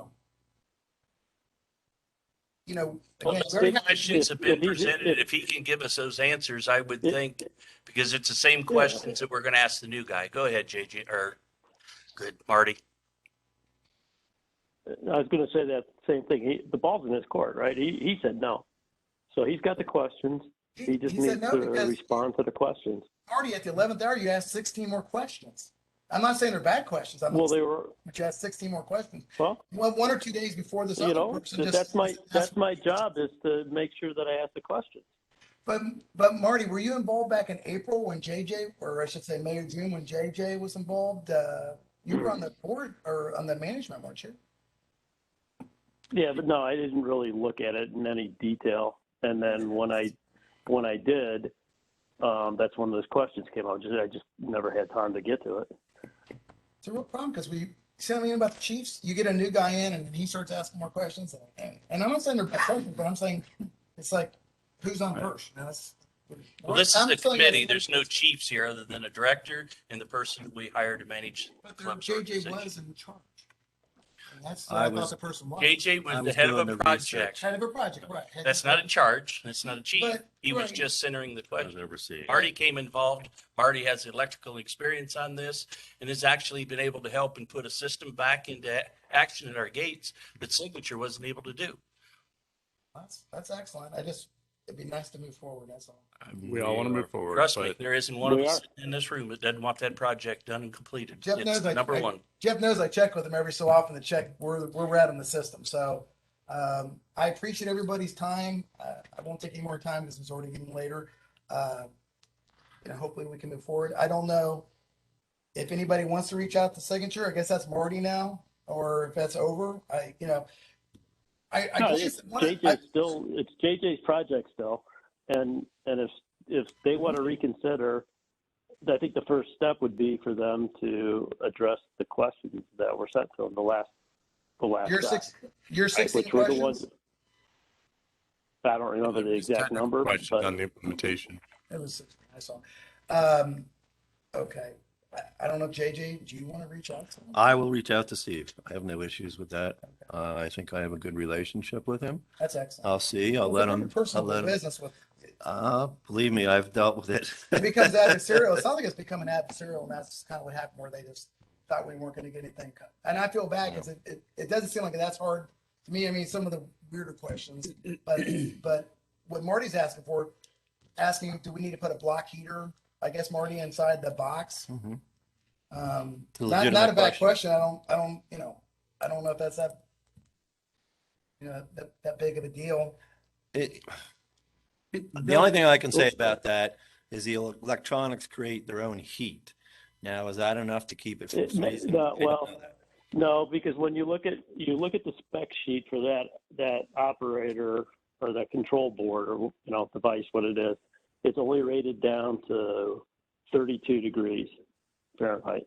we already have- Questions have been If he's- presented. If he can give us those answers, I would think, because it's the same questions that we're going to ask the new guy. Go ahead, JJ, or good, Marty. I was going to say that same thing. The ball's in his court, right? He said no. So he's got the questions. He just said needs no to because respond to the questions. already at the 11th hour, you asked 16 more questions. I'm not saying they're bad questions. Well, they were, But you asked 16 more questions. well, One or 2 days before this you other know, person that's my job is to make sure that I ask the questions. But Marty, were you involved back in April when JJ, or I should say May or June when JJ was involved? You were on the board or on the management, weren't you? Yeah, but no, I didn't really look at it in any detail. And then when I did, That's one of those questions came out. I just never had time to get to it. It's a real problem because we see what I mean about the Chiefs. You get a new guy in and he starts asking more questions. And I'm not saying they're bad questions, but I'm saying it's like, who's on first? Now, Well, this is I'm the telling you, committee. There's no chiefs here other than a director and the person we hire to manage But the there, club's JJ organization. was in charge. And that's I what I was- thought the person was. JJ I was the was head of doing a the project. research. Head of a project, right. That's not a charge. That's not a chief. But, He was right. just centering the I was question. overseeing. Marty came involved. Marty has electrical experience on this and has actually been able to help and put a system back into action at our gates that Signature wasn't able to do. That's excellent. It'd be nice to move forward. That's all. We all want to move forward, Trust me, but there isn't one of We us are. sitting in this room that doesn't want that project done and completed. Jeff It's knows number one. Jeff knows I check with him every so often to check where we're at in the system. So I appreciate everybody's time. I won't take any more time because it's already getting later. Hopefully we can move forward. I don't know if anybody wants to reach out to Signature. I guess that's Marty now, or if that's over. I No, just it's JJ's project still, and if they want to reconsider, I think the first step would be for them to address the questions that were sent to them. The last your 16 which were the ones. questions. I don't remember the exact technical number, questions but on the implementation. It was 16. I saw. Okay. I don't know, JJ, do you want to reach out to him? I will reach out to Steve. I have no issues with that. I think I have a good relationship with him. That's excellent. I'll see. I'll let him. I'll Personal let him. business with. Believe me, I've dealt with it. It becomes adversarial. It sounds like it's becoming adversarial, and that's kind of what happened, where they just thought we weren't going to get anything cut. And I feel bad because it doesn't seem like that's hard to me. I mean, some of the weirder questions, but what Marty's asking, do we need to put a block heater? I guess Marty inside the box. Mhm. Not legitimate a bad question. question. I don't know if that's that big of a deal. The only thing I can say about that is the electronics create their own heat. Now, is that enough to keep it from freezing? no, I don't well, know that. no, because when you look at the spec sheet for that operator or that control board or device, what it is, it's only rated down to 32 degrees Fahrenheit.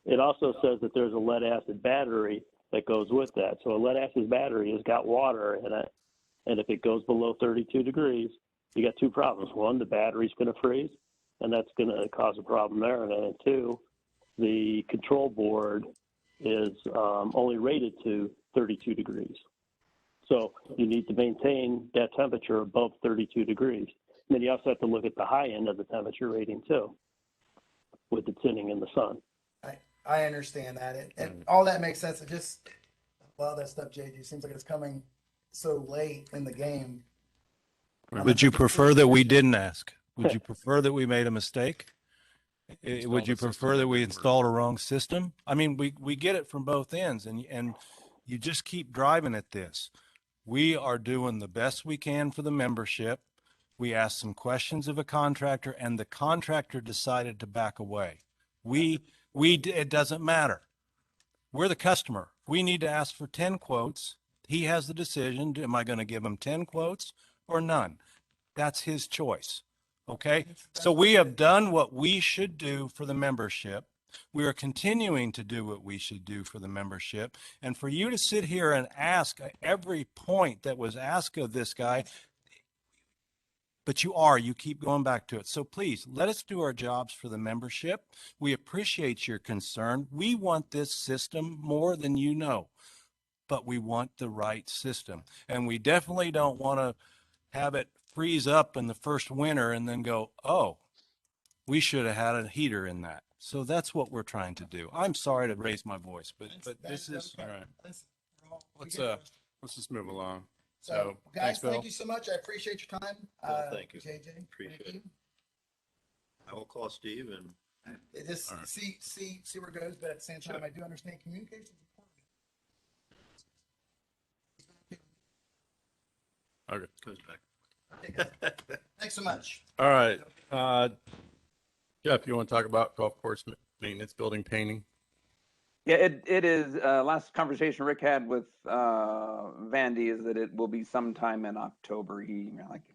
It also says that there's a lead acid battery that goes with that. So a lead acid battery has got water in it, and if it goes below 32 degrees, you got two problems. One, the battery's going to freeze, and that's going to cause a problem there. And then two, the control board is only rated to 32 degrees. So you need to maintain that temperature above 32 degrees. And then you also have to look at the high end of the temperature rating too, with it sitting in the sun. I understand that. And all that makes sense. It just, a lot of that stuff, JG, seems like it's coming so late in the game. Would you prefer that we didn't ask? Would you prefer that we made a mistake? Would you prefer that we installed a wrong system? I mean, we get it from both ends, and you just keep driving at this. We are doing the best we can for the membership. We asked some questions of a contractor, and the contractor decided to back away. It doesn't matter. We're the customer. We need to ask for 10 quotes. He has the decision. Am I going to give him 10 quotes or none? That's his choice. Okay. So we have done what we should do for the membership. We are continuing to do what we should do for the membership. And for you to sit here and ask every point that was asked of this guy, but you keep going back to it. So please let us do our jobs for the membership. We appreciate your concern. We want this system more than you know, but we want the right system. And we definitely don't want to have it freeze up in the first winter and then go, oh, we should have had a heater in that. So that's what we're trying to do. I'm sorry to raise my voice, but this is all right. Let's Let's just move along. So, guys, thanks, Bill. thank you so much. I appreciate your time. Thank you. JJ. Appreciate thank it. I will call Steve and you. It just All right. see where it goes, but at the same time, I do understand communication is important. Okay. goes back. Thanks so much. All right. Jeff, you want to talk about golf course maintenance, building painting? Yeah, it is, last conversation Rick had with, Vandy is that it will be sometime in October. He,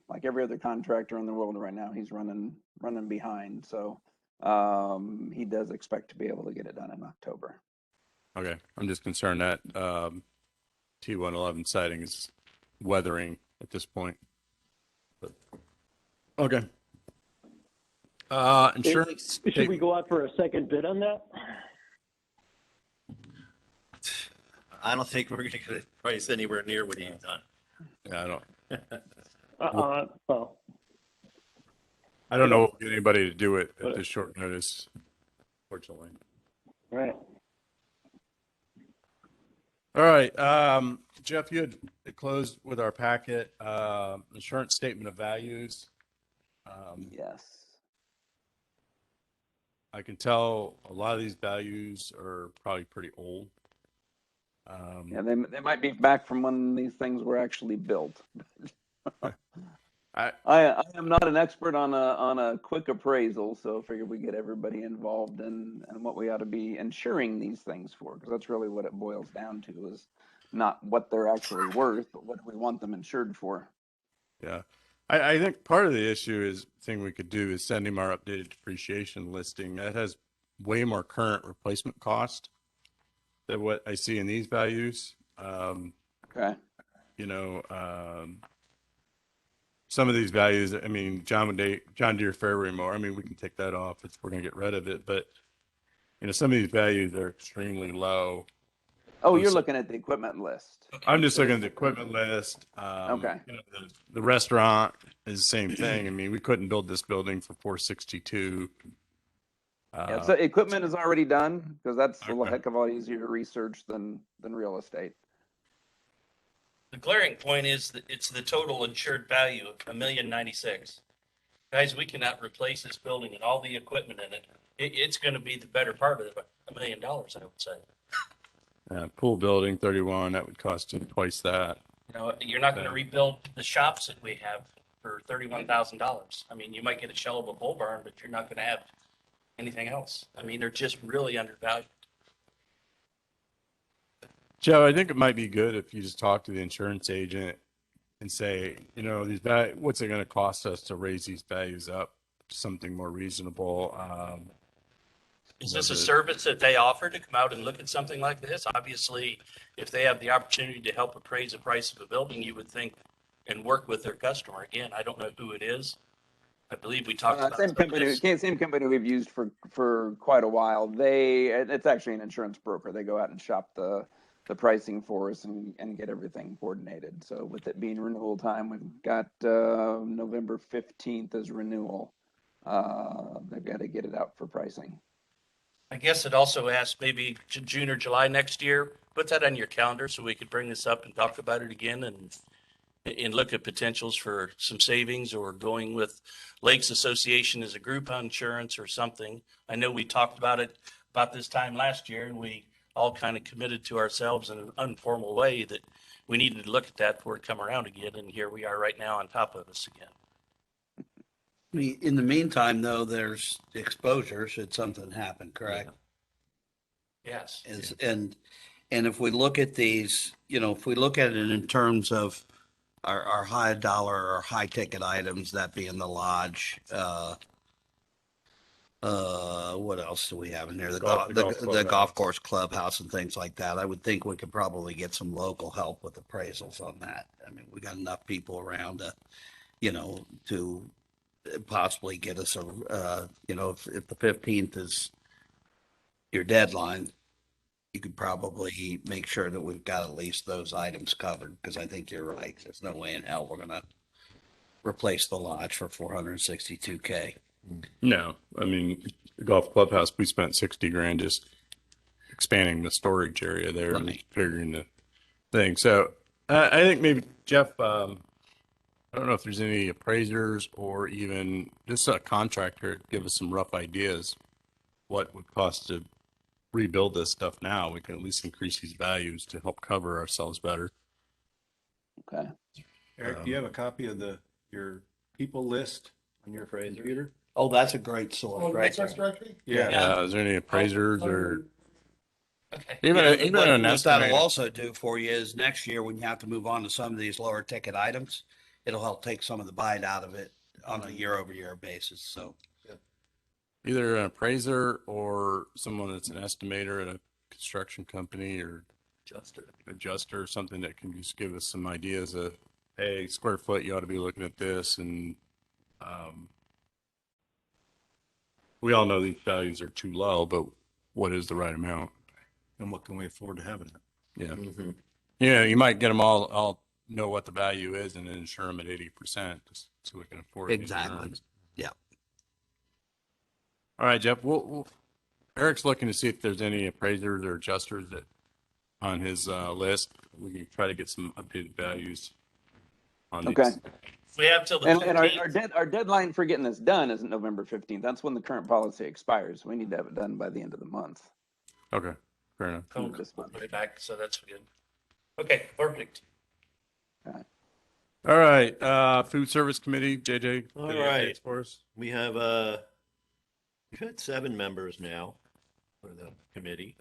like every other contractor in the world right now, he's running behind. So, he does expect to be able to get it done in October. Okay, I'm just concerned that T111 siding is weathering at this point. But, okay. Insurance. Should we go out for a second bid on that? I don't think we're going to get a price anywhere near what he's done. Yeah, Well, I don't know if we'll get anybody to do it at this short notice, fortunately. right. All right, Jeff, you had closed with our packet, insurance statement of values. Yes. I can tell a lot of these values are probably pretty old. Yeah, they might be back from when these things were actually built. I I am not an expert on a quick appraisal, so I figured we get everybody involved in what we ought to be insuring these things for, because that's really what it boils down to, is not what they're actually worth, but what do we want them insured for. Yeah. I think part of the issue is thing we could do is send him our updated depreciation listing. That has way more current replacement cost than what I see in these values. Okay. You know, some of these values, I mean, John Deere Fairway mower, I mean, we can take that off if we're going to get rid of it. But, you know, some of these values are extremely low. Oh, you're looking at the equipment list. I'm just looking at the equipment list. Okay. You know, the restaurant is the same thing. I mean, we couldn't build this building for 462. Yeah, so equipment is already done, because that's a Okay. heck of a lot easier to research than real estate. The glaring point is that it's the total insured value of $1,096,000. Guys, we cannot replace this building and all the equipment in it. It's going to be the better part of $1 million, I would say. Pool building 31, that would cost you twice that. You know, you're not going to rebuild the shops that we have for $31,000. I mean, you might get a shell of a pole barn, but you're not going to have anything else. I mean, they're just really undervalued. Joe, I think it might be good if you just talk to the insurance agent and say, you know, what's it going to cost us to raise these values up to something more reasonable? Is this a service that they offer to come out and look at something like this? Obviously, if they have the opportunity to help appraise the price of a building, you would think and work with their customer. Again, I don't know who it is. I believe we talked about Same some of this. company we've used for quite a while. It's actually an insurance broker. They go out and shop the pricing for us and get everything coordinated. So with it being renewal time, we've got November 15th as renewal. They've got to get it out for pricing. I guess it also asks maybe June or July next year. Put that on your calendar so we could bring this up and talk about it again and look at potentials for some savings or going with Lakes Association as a group on insurance or something. I know we talked about it about this time last year, and we all kind of committed to ourselves in an informal way that we needed to look at that before it come around again. And here we are right now on top of us again. In the meantime, though, there's exposure should something happen, correct? Yes. And if we look at these, you know, if we look at it in terms of our high dollar or high ticket items, that being the lodge, what else do we have in there? The golf course clubhouse and things like that. I would think we could probably get some local help with appraisals on that. I mean, we got enough people around to, you know, to possibly get us a, you know, if the 15th is your deadline, you could probably make sure that we've got at least those items covered, because I think you're right. There's no way in hell we're going to replace the lodge for $462K. No, I mean, the golf clubhouse, we spent 60 grand just expanding the storage area there and Right. figuring the thing. So I think maybe Jeff, I don't know if there's any appraisers or even just a contractor to give us some rough ideas what would cost to rebuild this stuff now. We can at least increase these values to help cover ourselves better. Okay. Eric, do you have a copy of your people list on your computer? Oh, that's a great source, Oh, right? research directory? Yeah. Is there any appraisers or? Okay. Even, Yeah, even what an that'll estimator. also do for you is next year, when you have to move on to some of these lower ticket items, it'll help take some of the bite out of it on a year-over-year basis. So, Either an appraiser or someone that's an estimator at a construction company or adjuster or something that can just give us some ideas of, hey, square foot, you ought to be looking at this. And we all know these values are too low, but what is the right amount? And what can we afford to have in it? Yeah. Mm-hmm. Yeah, you might get them all know what the value is and then insure them at 80% just so we can afford the exactly. insurance. Yeah. All right, Jeff, Eric's looking to see if there's any appraisers or adjusters that on his list. We can try to get some updated values on Okay. these. We have till the And our 15th. our deadline for getting this done isn't November 15th. That's when the current policy expires. We need to have it done by the end of the month. Okay, fair enough. Oh, This month. way back, so that's good. Okay, perfect. All right, food service committee, JJ. All any right. updates for us? We have, we've had 7 members now for the committee.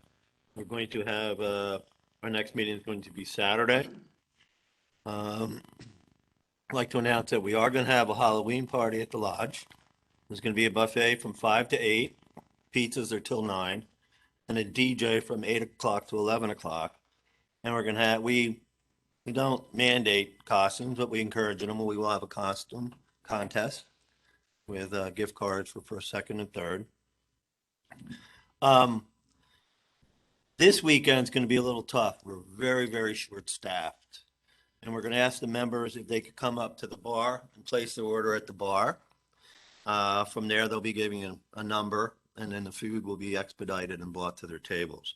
We're going to have, our next meeting is going to be Saturday. I'd like to announce that we are going to have a Halloween party at the lodge. There's going to be a buffet from 5 to 8. Pizzas are till 9. And a DJ from 8 o'clock to 11 o'clock. And we're going to have, we don't mandate costumes, but we encourage them. We will have a costume contest with gift cards for first, second, and third. This weekend's going to be a little tough. We're very, very short-staffed. And we're going to ask the members if they could come up to the bar and place their order at the bar. From there, they'll be giving a number, and then the food will be expedited and brought to their tables.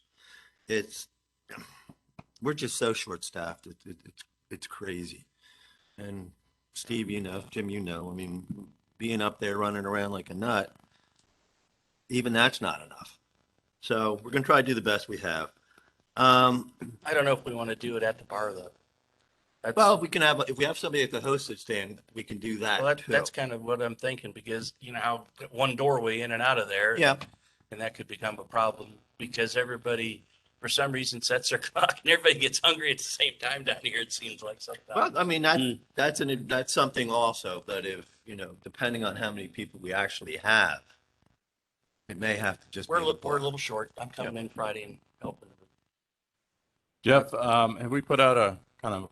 We're just so short-staffed. It's crazy. And Steve, you know, Jim, you know, I mean, being up there running around like a nut, even that's not enough. So we're going to try to do the best we have. I don't know if we want to do it at the bar though. Well, if we have somebody at the hostage stand, we can do that Well, too. that's kind of what I'm thinking because you know how one doorway in and out of there. Yeah. And that could become a problem because everybody, for some reason, sets their clock and everybody gets hungry at the same time down here. It seems like sometimes. Well, I mean, that's something also, but if, you know, depending on how many people we actually have, it may have to just be. We're the a bar. little short. I'm coming in Friday and helping. Jeff, have we put out a kind of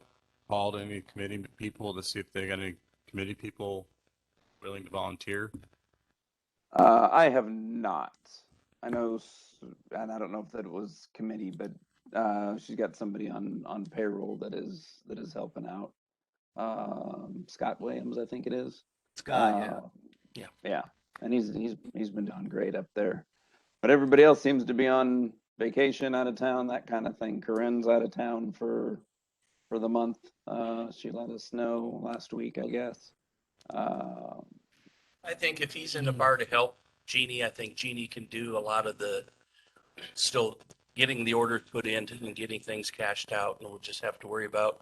call to any committee people to see if they got any committee people willing to volunteer? I have not. I know, and I don't know if that was committee, but she's got somebody on payroll that is helping out. Scott Williams, I think it is. Scott, Yeah, and he's been doing great up there. But everybody else seems to be on vacation, out of town, that kind of thing. Corinne's out of town for the month. She let us know last week, I guess. I think if he's in the bar to help Jeannie, I think Jeannie can do a lot of the still getting the orders put in and getting things cashed out. And we'll just have to worry about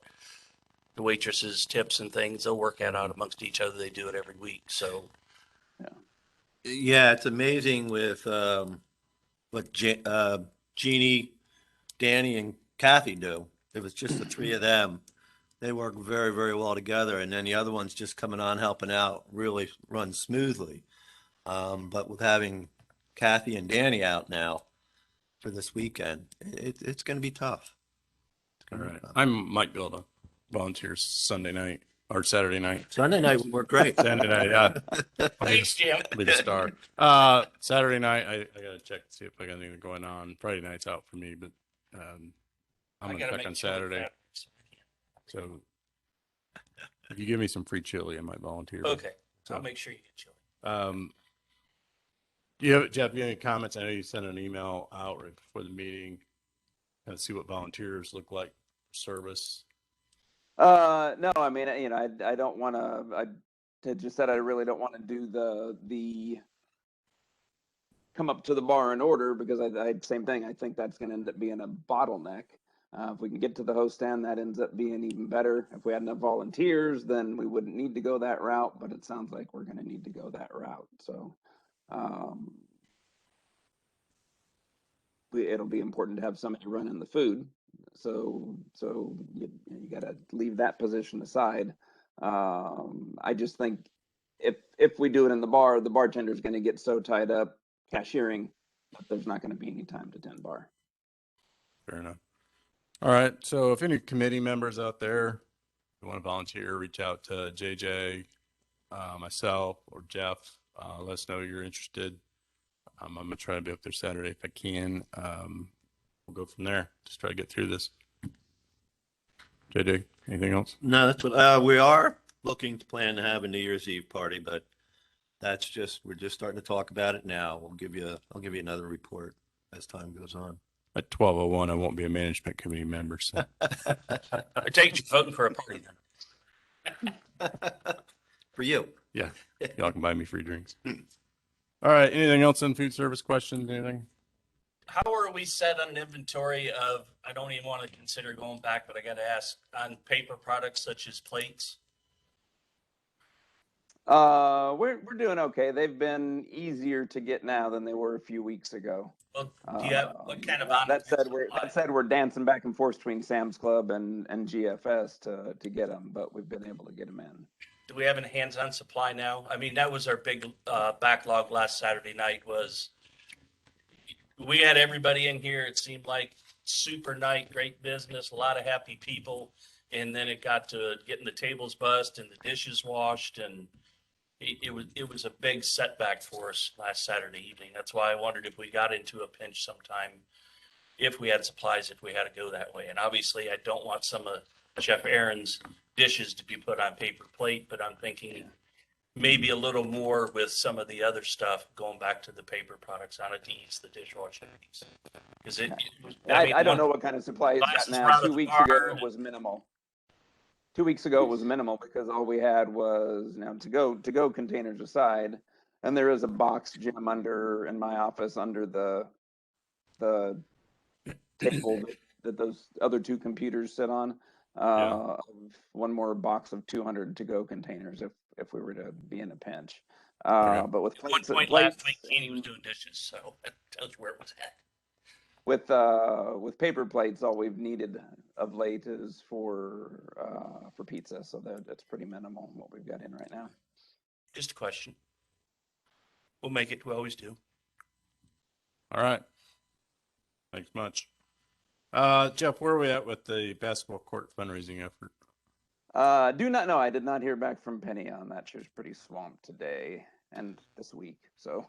the waitresses' tips and things. They'll work that out amongst each other. They do it every week. So yeah, it's amazing with what Jeannie, Danny, and Kathy do. It was just the 3 of them. They work very, very well together, and then the other one's just coming on, helping out, really runs smoothly. But with having Kathy and Danny out now for this weekend, it's going to be tough. All right. I might be able to volunteer Sunday night or Saturday night. Sunday night would work great. Saturday night, yeah. thanks, Jim. Be the star. Saturday night, I got to check to see if I got anything going on. Friday night's out for me, but I'm going to check on Saturday. So if you give me some free chili, I might volunteer. Okay. I'll make sure you get chili. Jeff, you have any comments? I know you sent an email out right before the meeting. Kind of see what volunteers look like for service. No, I mean, you know, I don't want to. I had just said I really don't want to do the come up to the bar and order because I same thing. I think that's going to end up being a bottleneck. If we can get to the host stand, that ends up being even better. If we had enough volunteers, then we wouldn't need to go that route. But it sounds like we're going to need to go that route. So it'll be important to have somebody running the food. So you got to leave that position aside. I just think if we do it in the bar, the bartender's going to get so tied up cashiering that there's not going to be any time to tend bar. Fair enough. All right. So if any committee members out there who want to volunteer, reach out to JJ, myself, or Jeff. Let us know you're interested. I'm going to try to be up there Saturday if I can. We'll go from there. Just try to get through this. JJ, anything else? No, that's what, we are looking to plan to have a New Year's Eve party, but we're just starting to talk about it now. I'll give you another report as time goes on. At 12:01, I won't be a management committee member. So I take you voting for a party then. For you. yeah, y'all can buy me free drinks. All right. Anything else on food service questions? Anything? How are we set on an inventory of, I don't even want to consider going back, but I got to ask, on paper products such as plates? We're doing okay. They've been easier to get now than they were a few weeks ago. Well, do you have, what kind of That said, supply? we're dancing back and forth between Sam's Club and GFS to get them, but we've been able to get them in. Do we have any hands-on supply now? I mean, that was our big backlog last Saturday night was we had everybody in here. It seemed like super night, great business, a lot of happy people. And then it got to getting the tables bussed and the dishes washed, and it was a big setback for us last Saturday evening. That's why I wondered if we got into a pinch sometime, if we had supplies, if we had to go that way. And obviously, I don't want some of Chef Aaron's dishes to be put on paper plate, but I'm thinking maybe a little more with some of the other stuff, going back to the paper products on it to ease the dishwashing piece. Because I don't know what kind of supply it's got Glasses now. were out of 2 the weeks ago, bar it and- was minimal. 2 weeks ago, it was minimal because all we had was to go containers aside, and there is a box, Jim, in my office under the table that those other two computers sit on. Yeah. One more box of 200 to go containers if we were to be in a pinch. Okay. But with At one plates, point last week, Kenny was doing dishes, so that tells you where it was at. with paper plates, all we've needed of late is for pizza, so that's pretty minimal what we've got in right now. Just a question. We'll make it. We always do. All right. Thanks much. Jeff, where are we at with the basketball court fundraising effort? Do not know. I did not hear back from Penny on that. She was pretty swamped today and this week, so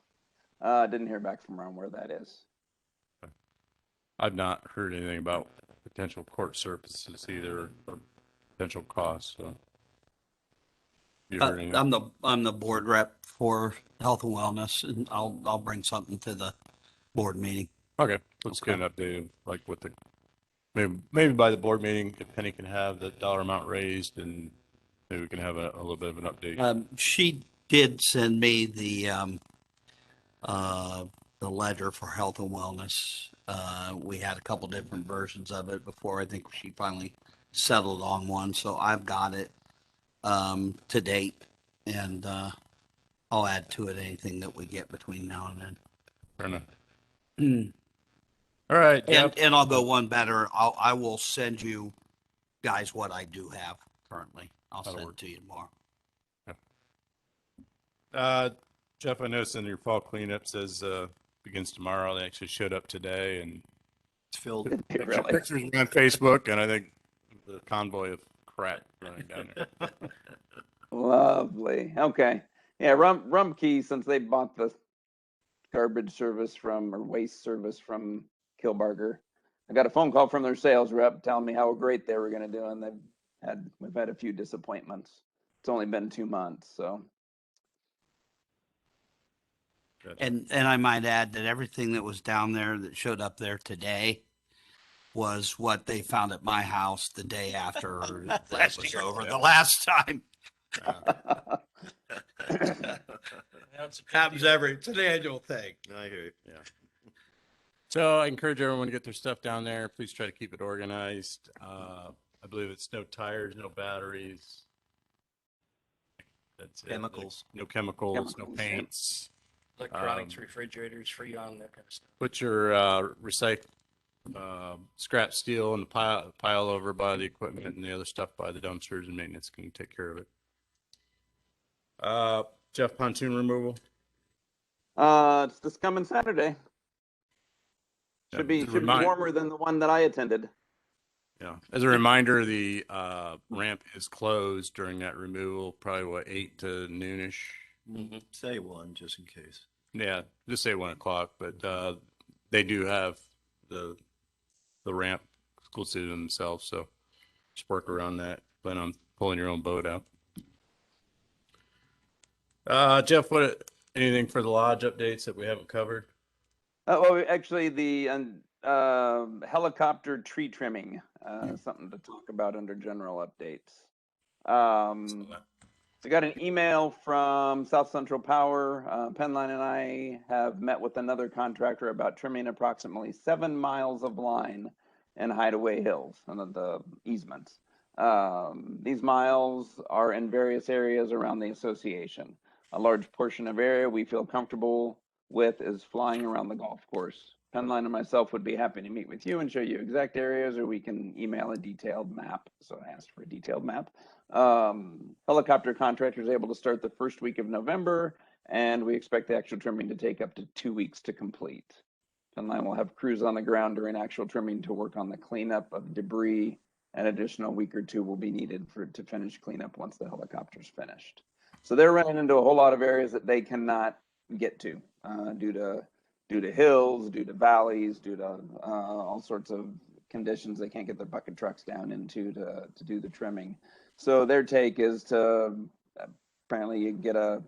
didn't hear back from her on where that is. I've not heard anything about potential court services either, or potential costs. So. You heard anything? I'm the board rep for health and wellness, and I'll bring something to the board meeting. Okay, let's get an update of like what the maybe by the board meeting, if Penny can have the dollar amount raised, and maybe we can have a little bit of an update. She did send me the ledger for health and wellness. We had a couple different versions of it before. I think she finally settled on one, so I've got it to date, and I'll add to it anything that we get between now and then. Fair enough. All right, Jeff. And I'll go one better. I will send you guys what I do have currently. I'll That'll send work. it to you tomorrow. Jeff, I noticed in your fall cleanup says begins tomorrow. They actually showed up today, and It's filled. Really? pictures on Facebook, and I think the convoy of crap running down there. Lovely. Okay. Yeah, Rumpke, since they bought the garbage service or waste service from Kilbarger, I got a phone call from their sales rep telling me how great they were going to do, and we've had a few disappointments. It's only been 2 months, so. And I might add that everything that was down there that showed up there today was what they found at my house the day after that Last was year. over the last time. That's a good Happens deal. it's an annual thing. I hear you. Yeah. So I encourage everyone to get their stuff down there. Please try to keep it organized. I believe it's no tires, no batteries. That's it. Chemicals. No chemicals, no Chemicals. paints. Electronics, refrigerators, freon, that kind of stuff. Put your recycle scrap steel in the pile over by the equipment, and the other stuff by the dumpsters, and maintenance can take care of it. Jeff, pontoon removal. It's this coming Saturday. Should be Remind- warmer than the one that I attended. Yeah. As a reminder, the ramp is closed during that removal, probably what, 8 to noonish. Say one, just in case. Yeah, just say 1 o'clock, but they do have the ramp exclusive to themselves, so just work around that. Plan on pulling your own boat out. Jeff, anything for the lodge updates that we haven't covered? Well, actually, the helicopter tree trimming, something to talk about under general updates. I got an email from South Central Power. Penline and I have met with another contractor about trimming approximately 7 miles of line in Hideaway Hills and the easements. These miles are in various areas around the association. A large portion of area we feel comfortable with is flying around the golf course. Penline and myself would be happy to meet with you and show you exact areas, or we can email a detailed map. So I asked for a detailed map. Helicopter contractor is able to start the first week of November, and we expect the actual trimming to take up to 2 weeks to complete. Penline will have crews on the ground during actual trimming to work on the cleanup of debris. An additional week or 2 will be needed to finish cleanup once the helicopter's finished. So they're running into a whole lot of areas that they cannot get to due to hills, due to valleys, due to all sorts of conditions they can't get their bucket trucks down into to do the trimming. So their take is to apparently you get a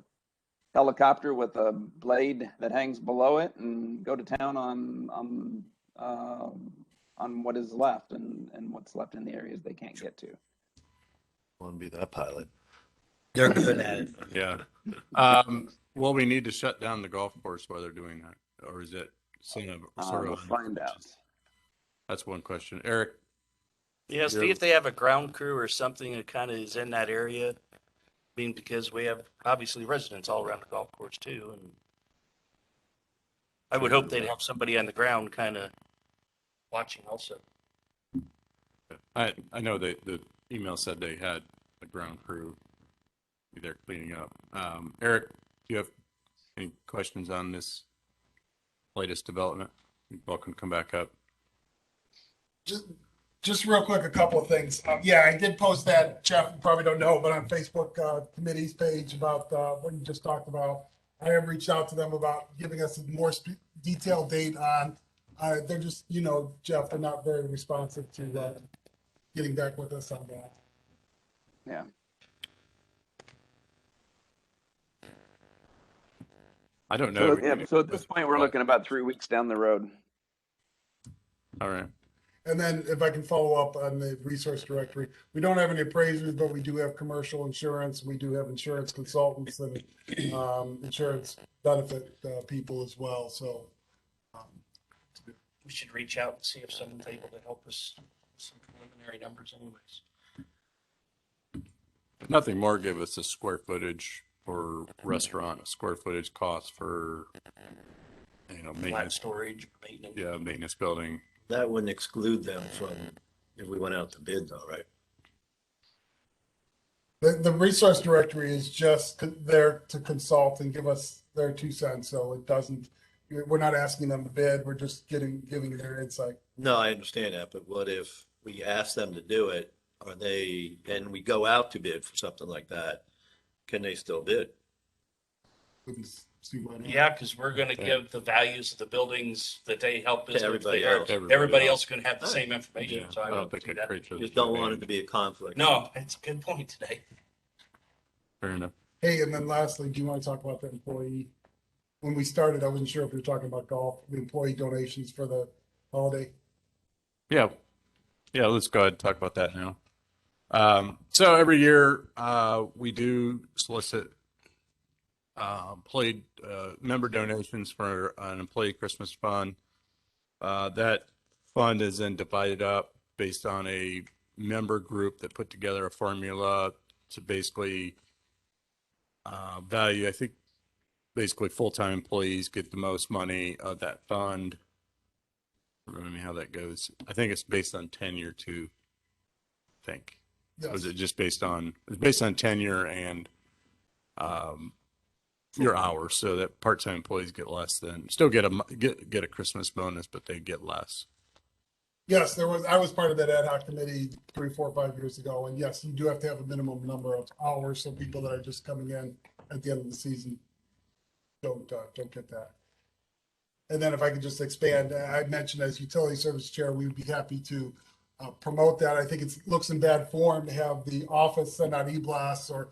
helicopter with a blade that hangs below it and go to town on what is left and what's left in the areas they can't get to. Want to be that pilot. They're good at it. Yeah. Well, we need to shut down the golf course while they're doing that, or is it sort We'll of? find out. That's one question. Eric. Yeah, see if they have a ground crew or something that kind of is in that area. I mean, because we have obviously residents all around the golf course too, and I would hope they'd have somebody on the ground kind of watching also. I know the email said they had a ground crew be there cleaning up. Eric, do you have any questions on this latest development? You're welcome to come back up. Just real quick, a couple of things. Yeah, I did post that, Jeff, you probably don't know, but on Facebook committee's page about what you just talked about. I have reached out to them about giving us a more detailed date on, they're just, Jeff, they're not very responsive to getting back with us on that. Yeah. I don't know. So at this point, we're looking about 3 weeks down the road. All right. And then if I can follow up on the resource directory, we don't have any appraisers, but we do have commercial insurance. We do have insurance consultants and insurance benefit people as well. So We should reach out and see if someone's able to help us with some preliminary numbers anyways. Nothing more give us a square footage for restaurant, a square footage cost for, Flat maintenance. storage, maintenance. Yeah, maintenance building. That wouldn't exclude them from, if we went out to bid though, right? the resource directory is just there to consult and give us their 2 cents. So it doesn't, we're not asking them to bid. We're just giving their insight. No, I understand that, but what if we ask them to do it, and we go out to bid for something like that, can they still bid? Wouldn't see why not. Yeah, because we're going to give the values of the buildings that they help us To with. everybody there. else. Everybody else can have the same information. Yeah, So I I don't would think do it that. creates a Just don't want it to be a conflict. No, it's a good point today. Fair enough. Hey, and then lastly, do you want to talk about the employee? When we started, I wasn't sure if we were talking about golf, the employee donations for the holiday. Yeah. Yeah, let's go ahead and talk about that now. So every year, we do solicit employee member donations for an employee Christmas fund. That fund is then divided up based on a member group that put together a formula to basically value. I think basically full-time employees get the most money of that fund. Remind me how that goes. I think it's based on tenure too. I think. Yes. Was it just it's based on tenure and, your hours, so that part-time employees get less than, still get a Christmas bonus, but they get less. Yes, I was part of that ad hoc committee 3, 4, 5 years ago, and yes, you do have to have a minimum number of hours, so people that are just coming in at the end of the season don't get that. And then if I could just expand, I mentioned as utility service chair, we would be happy to promote that. I think it looks in bad form to have the office send out e-blasts or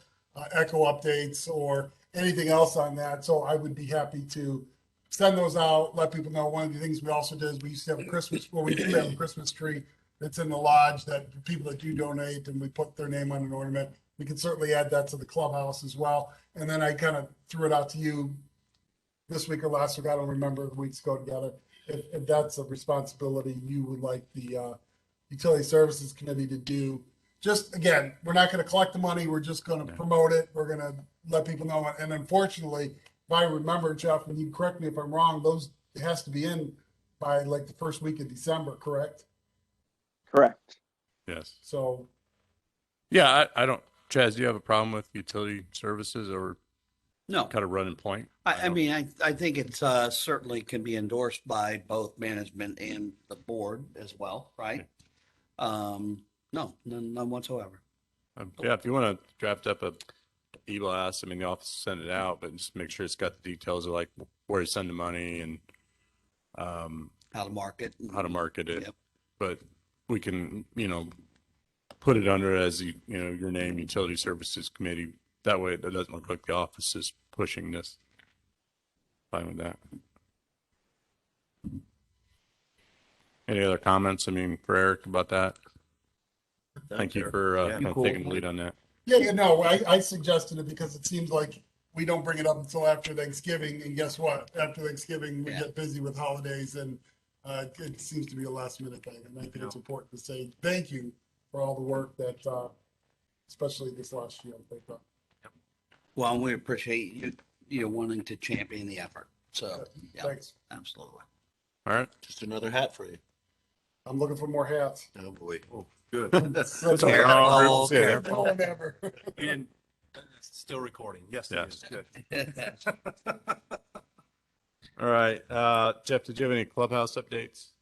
echo updates or anything else on that. So I would be happy to send those out, let people know. One of the things we also did is we used to have a Christmas, well, we do have a Christmas tree that's in the lodge that people that do donate, and we put their name on an ornament. We can certainly add that to the clubhouse as well. And then I kind of threw it out to you this week or last week, I don't remember, the weeks go together. If that's a responsibility you would like the Utility Services Committee to do. Just, again, we're not going to collect the money. We're just going to promote it. We're going to let people know. And unfortunately, if I remember, Jeff, and you correct me if I'm wrong, it has to be in by like the first week of December, correct? Correct. Yes. So. Yeah, I don't, Chaz, do you have a problem with utility services or No, kind of running point? I mean, I think it's certainly can be endorsed by both management and the board as well, right? No, none whatsoever. Yeah, if you want to draft up a e-blast, I mean, the office send it out, but just make sure it's got the details of like where to send the money and How to market. it. Yep. But we can, put it under as your name, Utility Services Committee. That way it doesn't look like the office is pushing this. Fine with that. Any other comments? I mean, for Eric about that? Thank you for kind of taking the lead on that. Yeah, no, I suggested it because it seems like we don't bring it up until after Thanksgiving, and guess what? After Thanksgiving, we get busy with holidays, and it seems to be a last minute thing. And I think it's important to say thank you for all the work that, especially this last year, they've done. Well, we appreciate you wanting to champion the effort. So, yeah, Thanks. absolutely. All right. Just another hat for you. I'm looking for more hats. Oh, boy. Oh, good. That's all Careful, Yeah. careful. never. You didn't, it's still recording. Yes, it Yes. is. Good. All right. Jeff, did you have any clubhouse updates?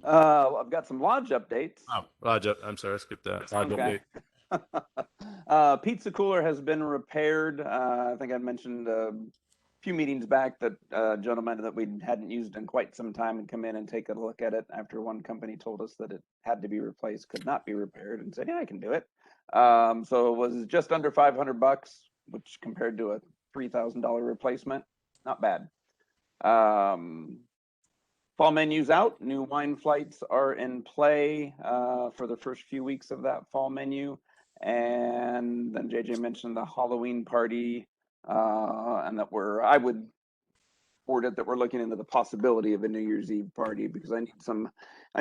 I've got some lodge updates. Oh, Raj, I'm sorry, I skipped that. Lodge Okay. update. Pizza cooler has been repaired. I think I mentioned a few meetings back that a gentleman that we hadn't used in quite some time had come in and take a look at it after one company told us that it had to be replaced, could not be repaired, and said, yeah, I can do it. So it was just under $500, which compared to a $3,000 replacement, not bad. Fall menu's out. New wine flights are in play for the first few weeks of that fall menu. And then JJ mentioned the Halloween party, and that I would forward it that we're looking into the possibility of a New Year's Eve party, because I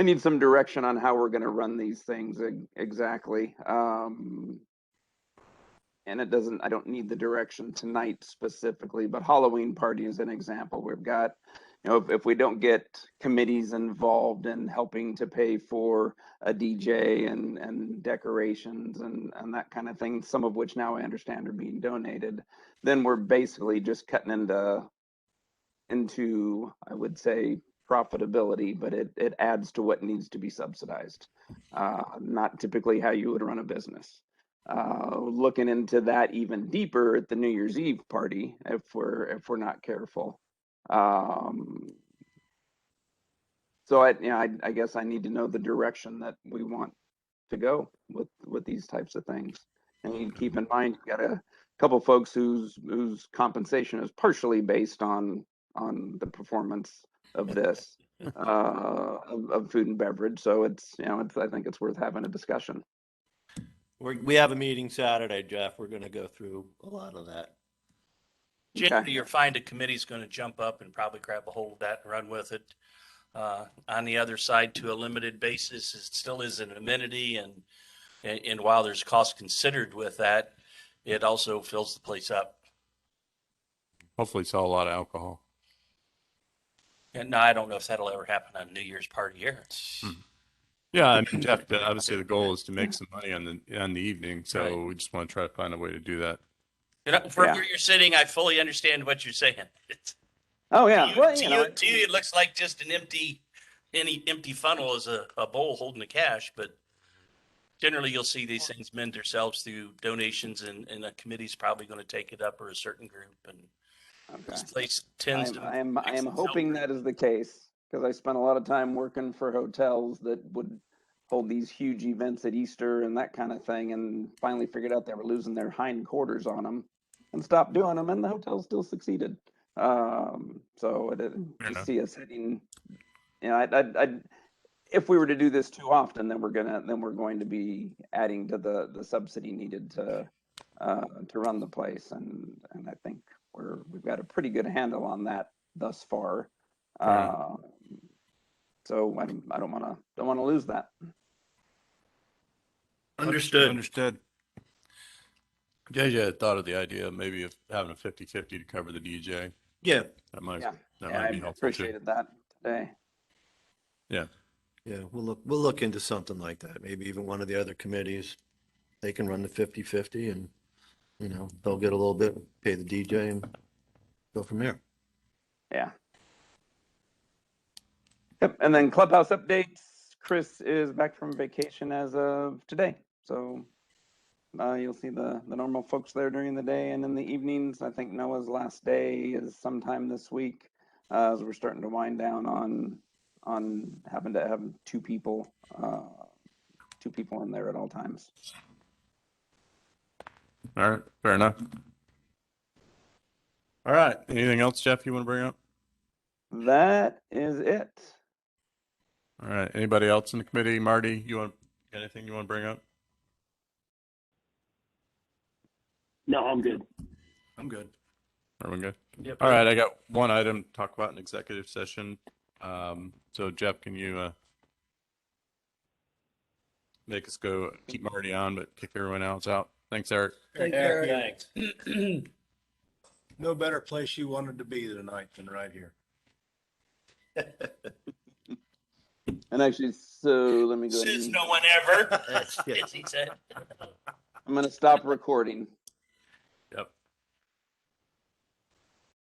need some direction on how we're going to run these things exactly. And I don't need the direction tonight specifically, but Halloween party is an example. We've got, if we don't get committees involved in helping to pay for a DJ and decorations and that kind of thing, some of which now I understand are being donated, then we're basically just cutting into I would say profitability, but it adds to what needs to be subsidized. Not typically how you would run a business. Looking into that even deeper at the New Year's Eve party, if we're not careful. So I guess I need to know the direction that we want to go with these types of things. And you keep in mind, you got a couple folks whose compensation is partially based on the performance of this of food and beverage. So it's I think it's worth having a discussion. We have a meeting Saturday, Jeff. We're going to go through a lot of that. Generally, you'll find a committee's going to jump up and probably grab a hold of that and run with it. On the other side, to a limited basis, it still is an amenity, and while there's cost considered with that, it also fills the place up. hopefully sell a lot of alcohol. And no, I don't know if that'll ever happen on New Year's party here. Yeah, I mean, Jeff, obviously the goal is to make some money on the evening, so Right. we just want to try to find a way to do that. You know, from Yeah. where you're sitting, I fully understand what you're saying. Oh, yeah. To you, Well, to you know, you, to you, it looks like just any empty funnel is a bowl holding the cash, but generally you'll see these things mend themselves through donations, and a committee's probably going to take it up, or a certain group, and this okay. place tends to. I am fix itself hoping pretty that is the case because I spent a lot of time working for hotels that would hold these huge events at Easter and that kind of thing, and finally figured out they were losing their hindquarters on them and stopped doing them, and the hotel still succeeded. So Fair to enough. see us heading, you know, I if we were to do this too often, then we're going to be adding to the subsidy needed to run the place, and I think we've got a pretty good handle on that thus far. Fair enough. So I don't want to lose that. Understood. Understood. JJ had thought of the idea of maybe of having a 50-50 to cover the DJ. Yeah, That might Yeah, that yeah, might be I helpful too. appreciated that today. Yeah. yeah, we'll look into something like that. Maybe even one of the other committees, they can run the 50-50 and, you know, they'll get a little bit, pay the DJ and go from there. Yeah. Yep. And then Clubhouse updates. Chris is back from vacation as of today, so you'll see the normal folks there during the day and in the evenings. I think Noah's last day is sometime this week, as we're starting to wind down on having to have two people in there at all times. All right. Fair enough. All right. Anything else, Jeff, you want to bring up? That is it. All right. Anybody else in the committee? Marty, anything you want to bring up? No, I'm good. I'm good. Everyone good? Yep. All right. I got one item to talk about in executive session. So Jeff, can you make us go keep Marty on, but kick everyone else out? Thanks, Eric. Thanks. No better place you wanted to be tonight than right here. And actually, so let me go ahead Says and no one ever. Yeah. As he said. I'm going to stop recording.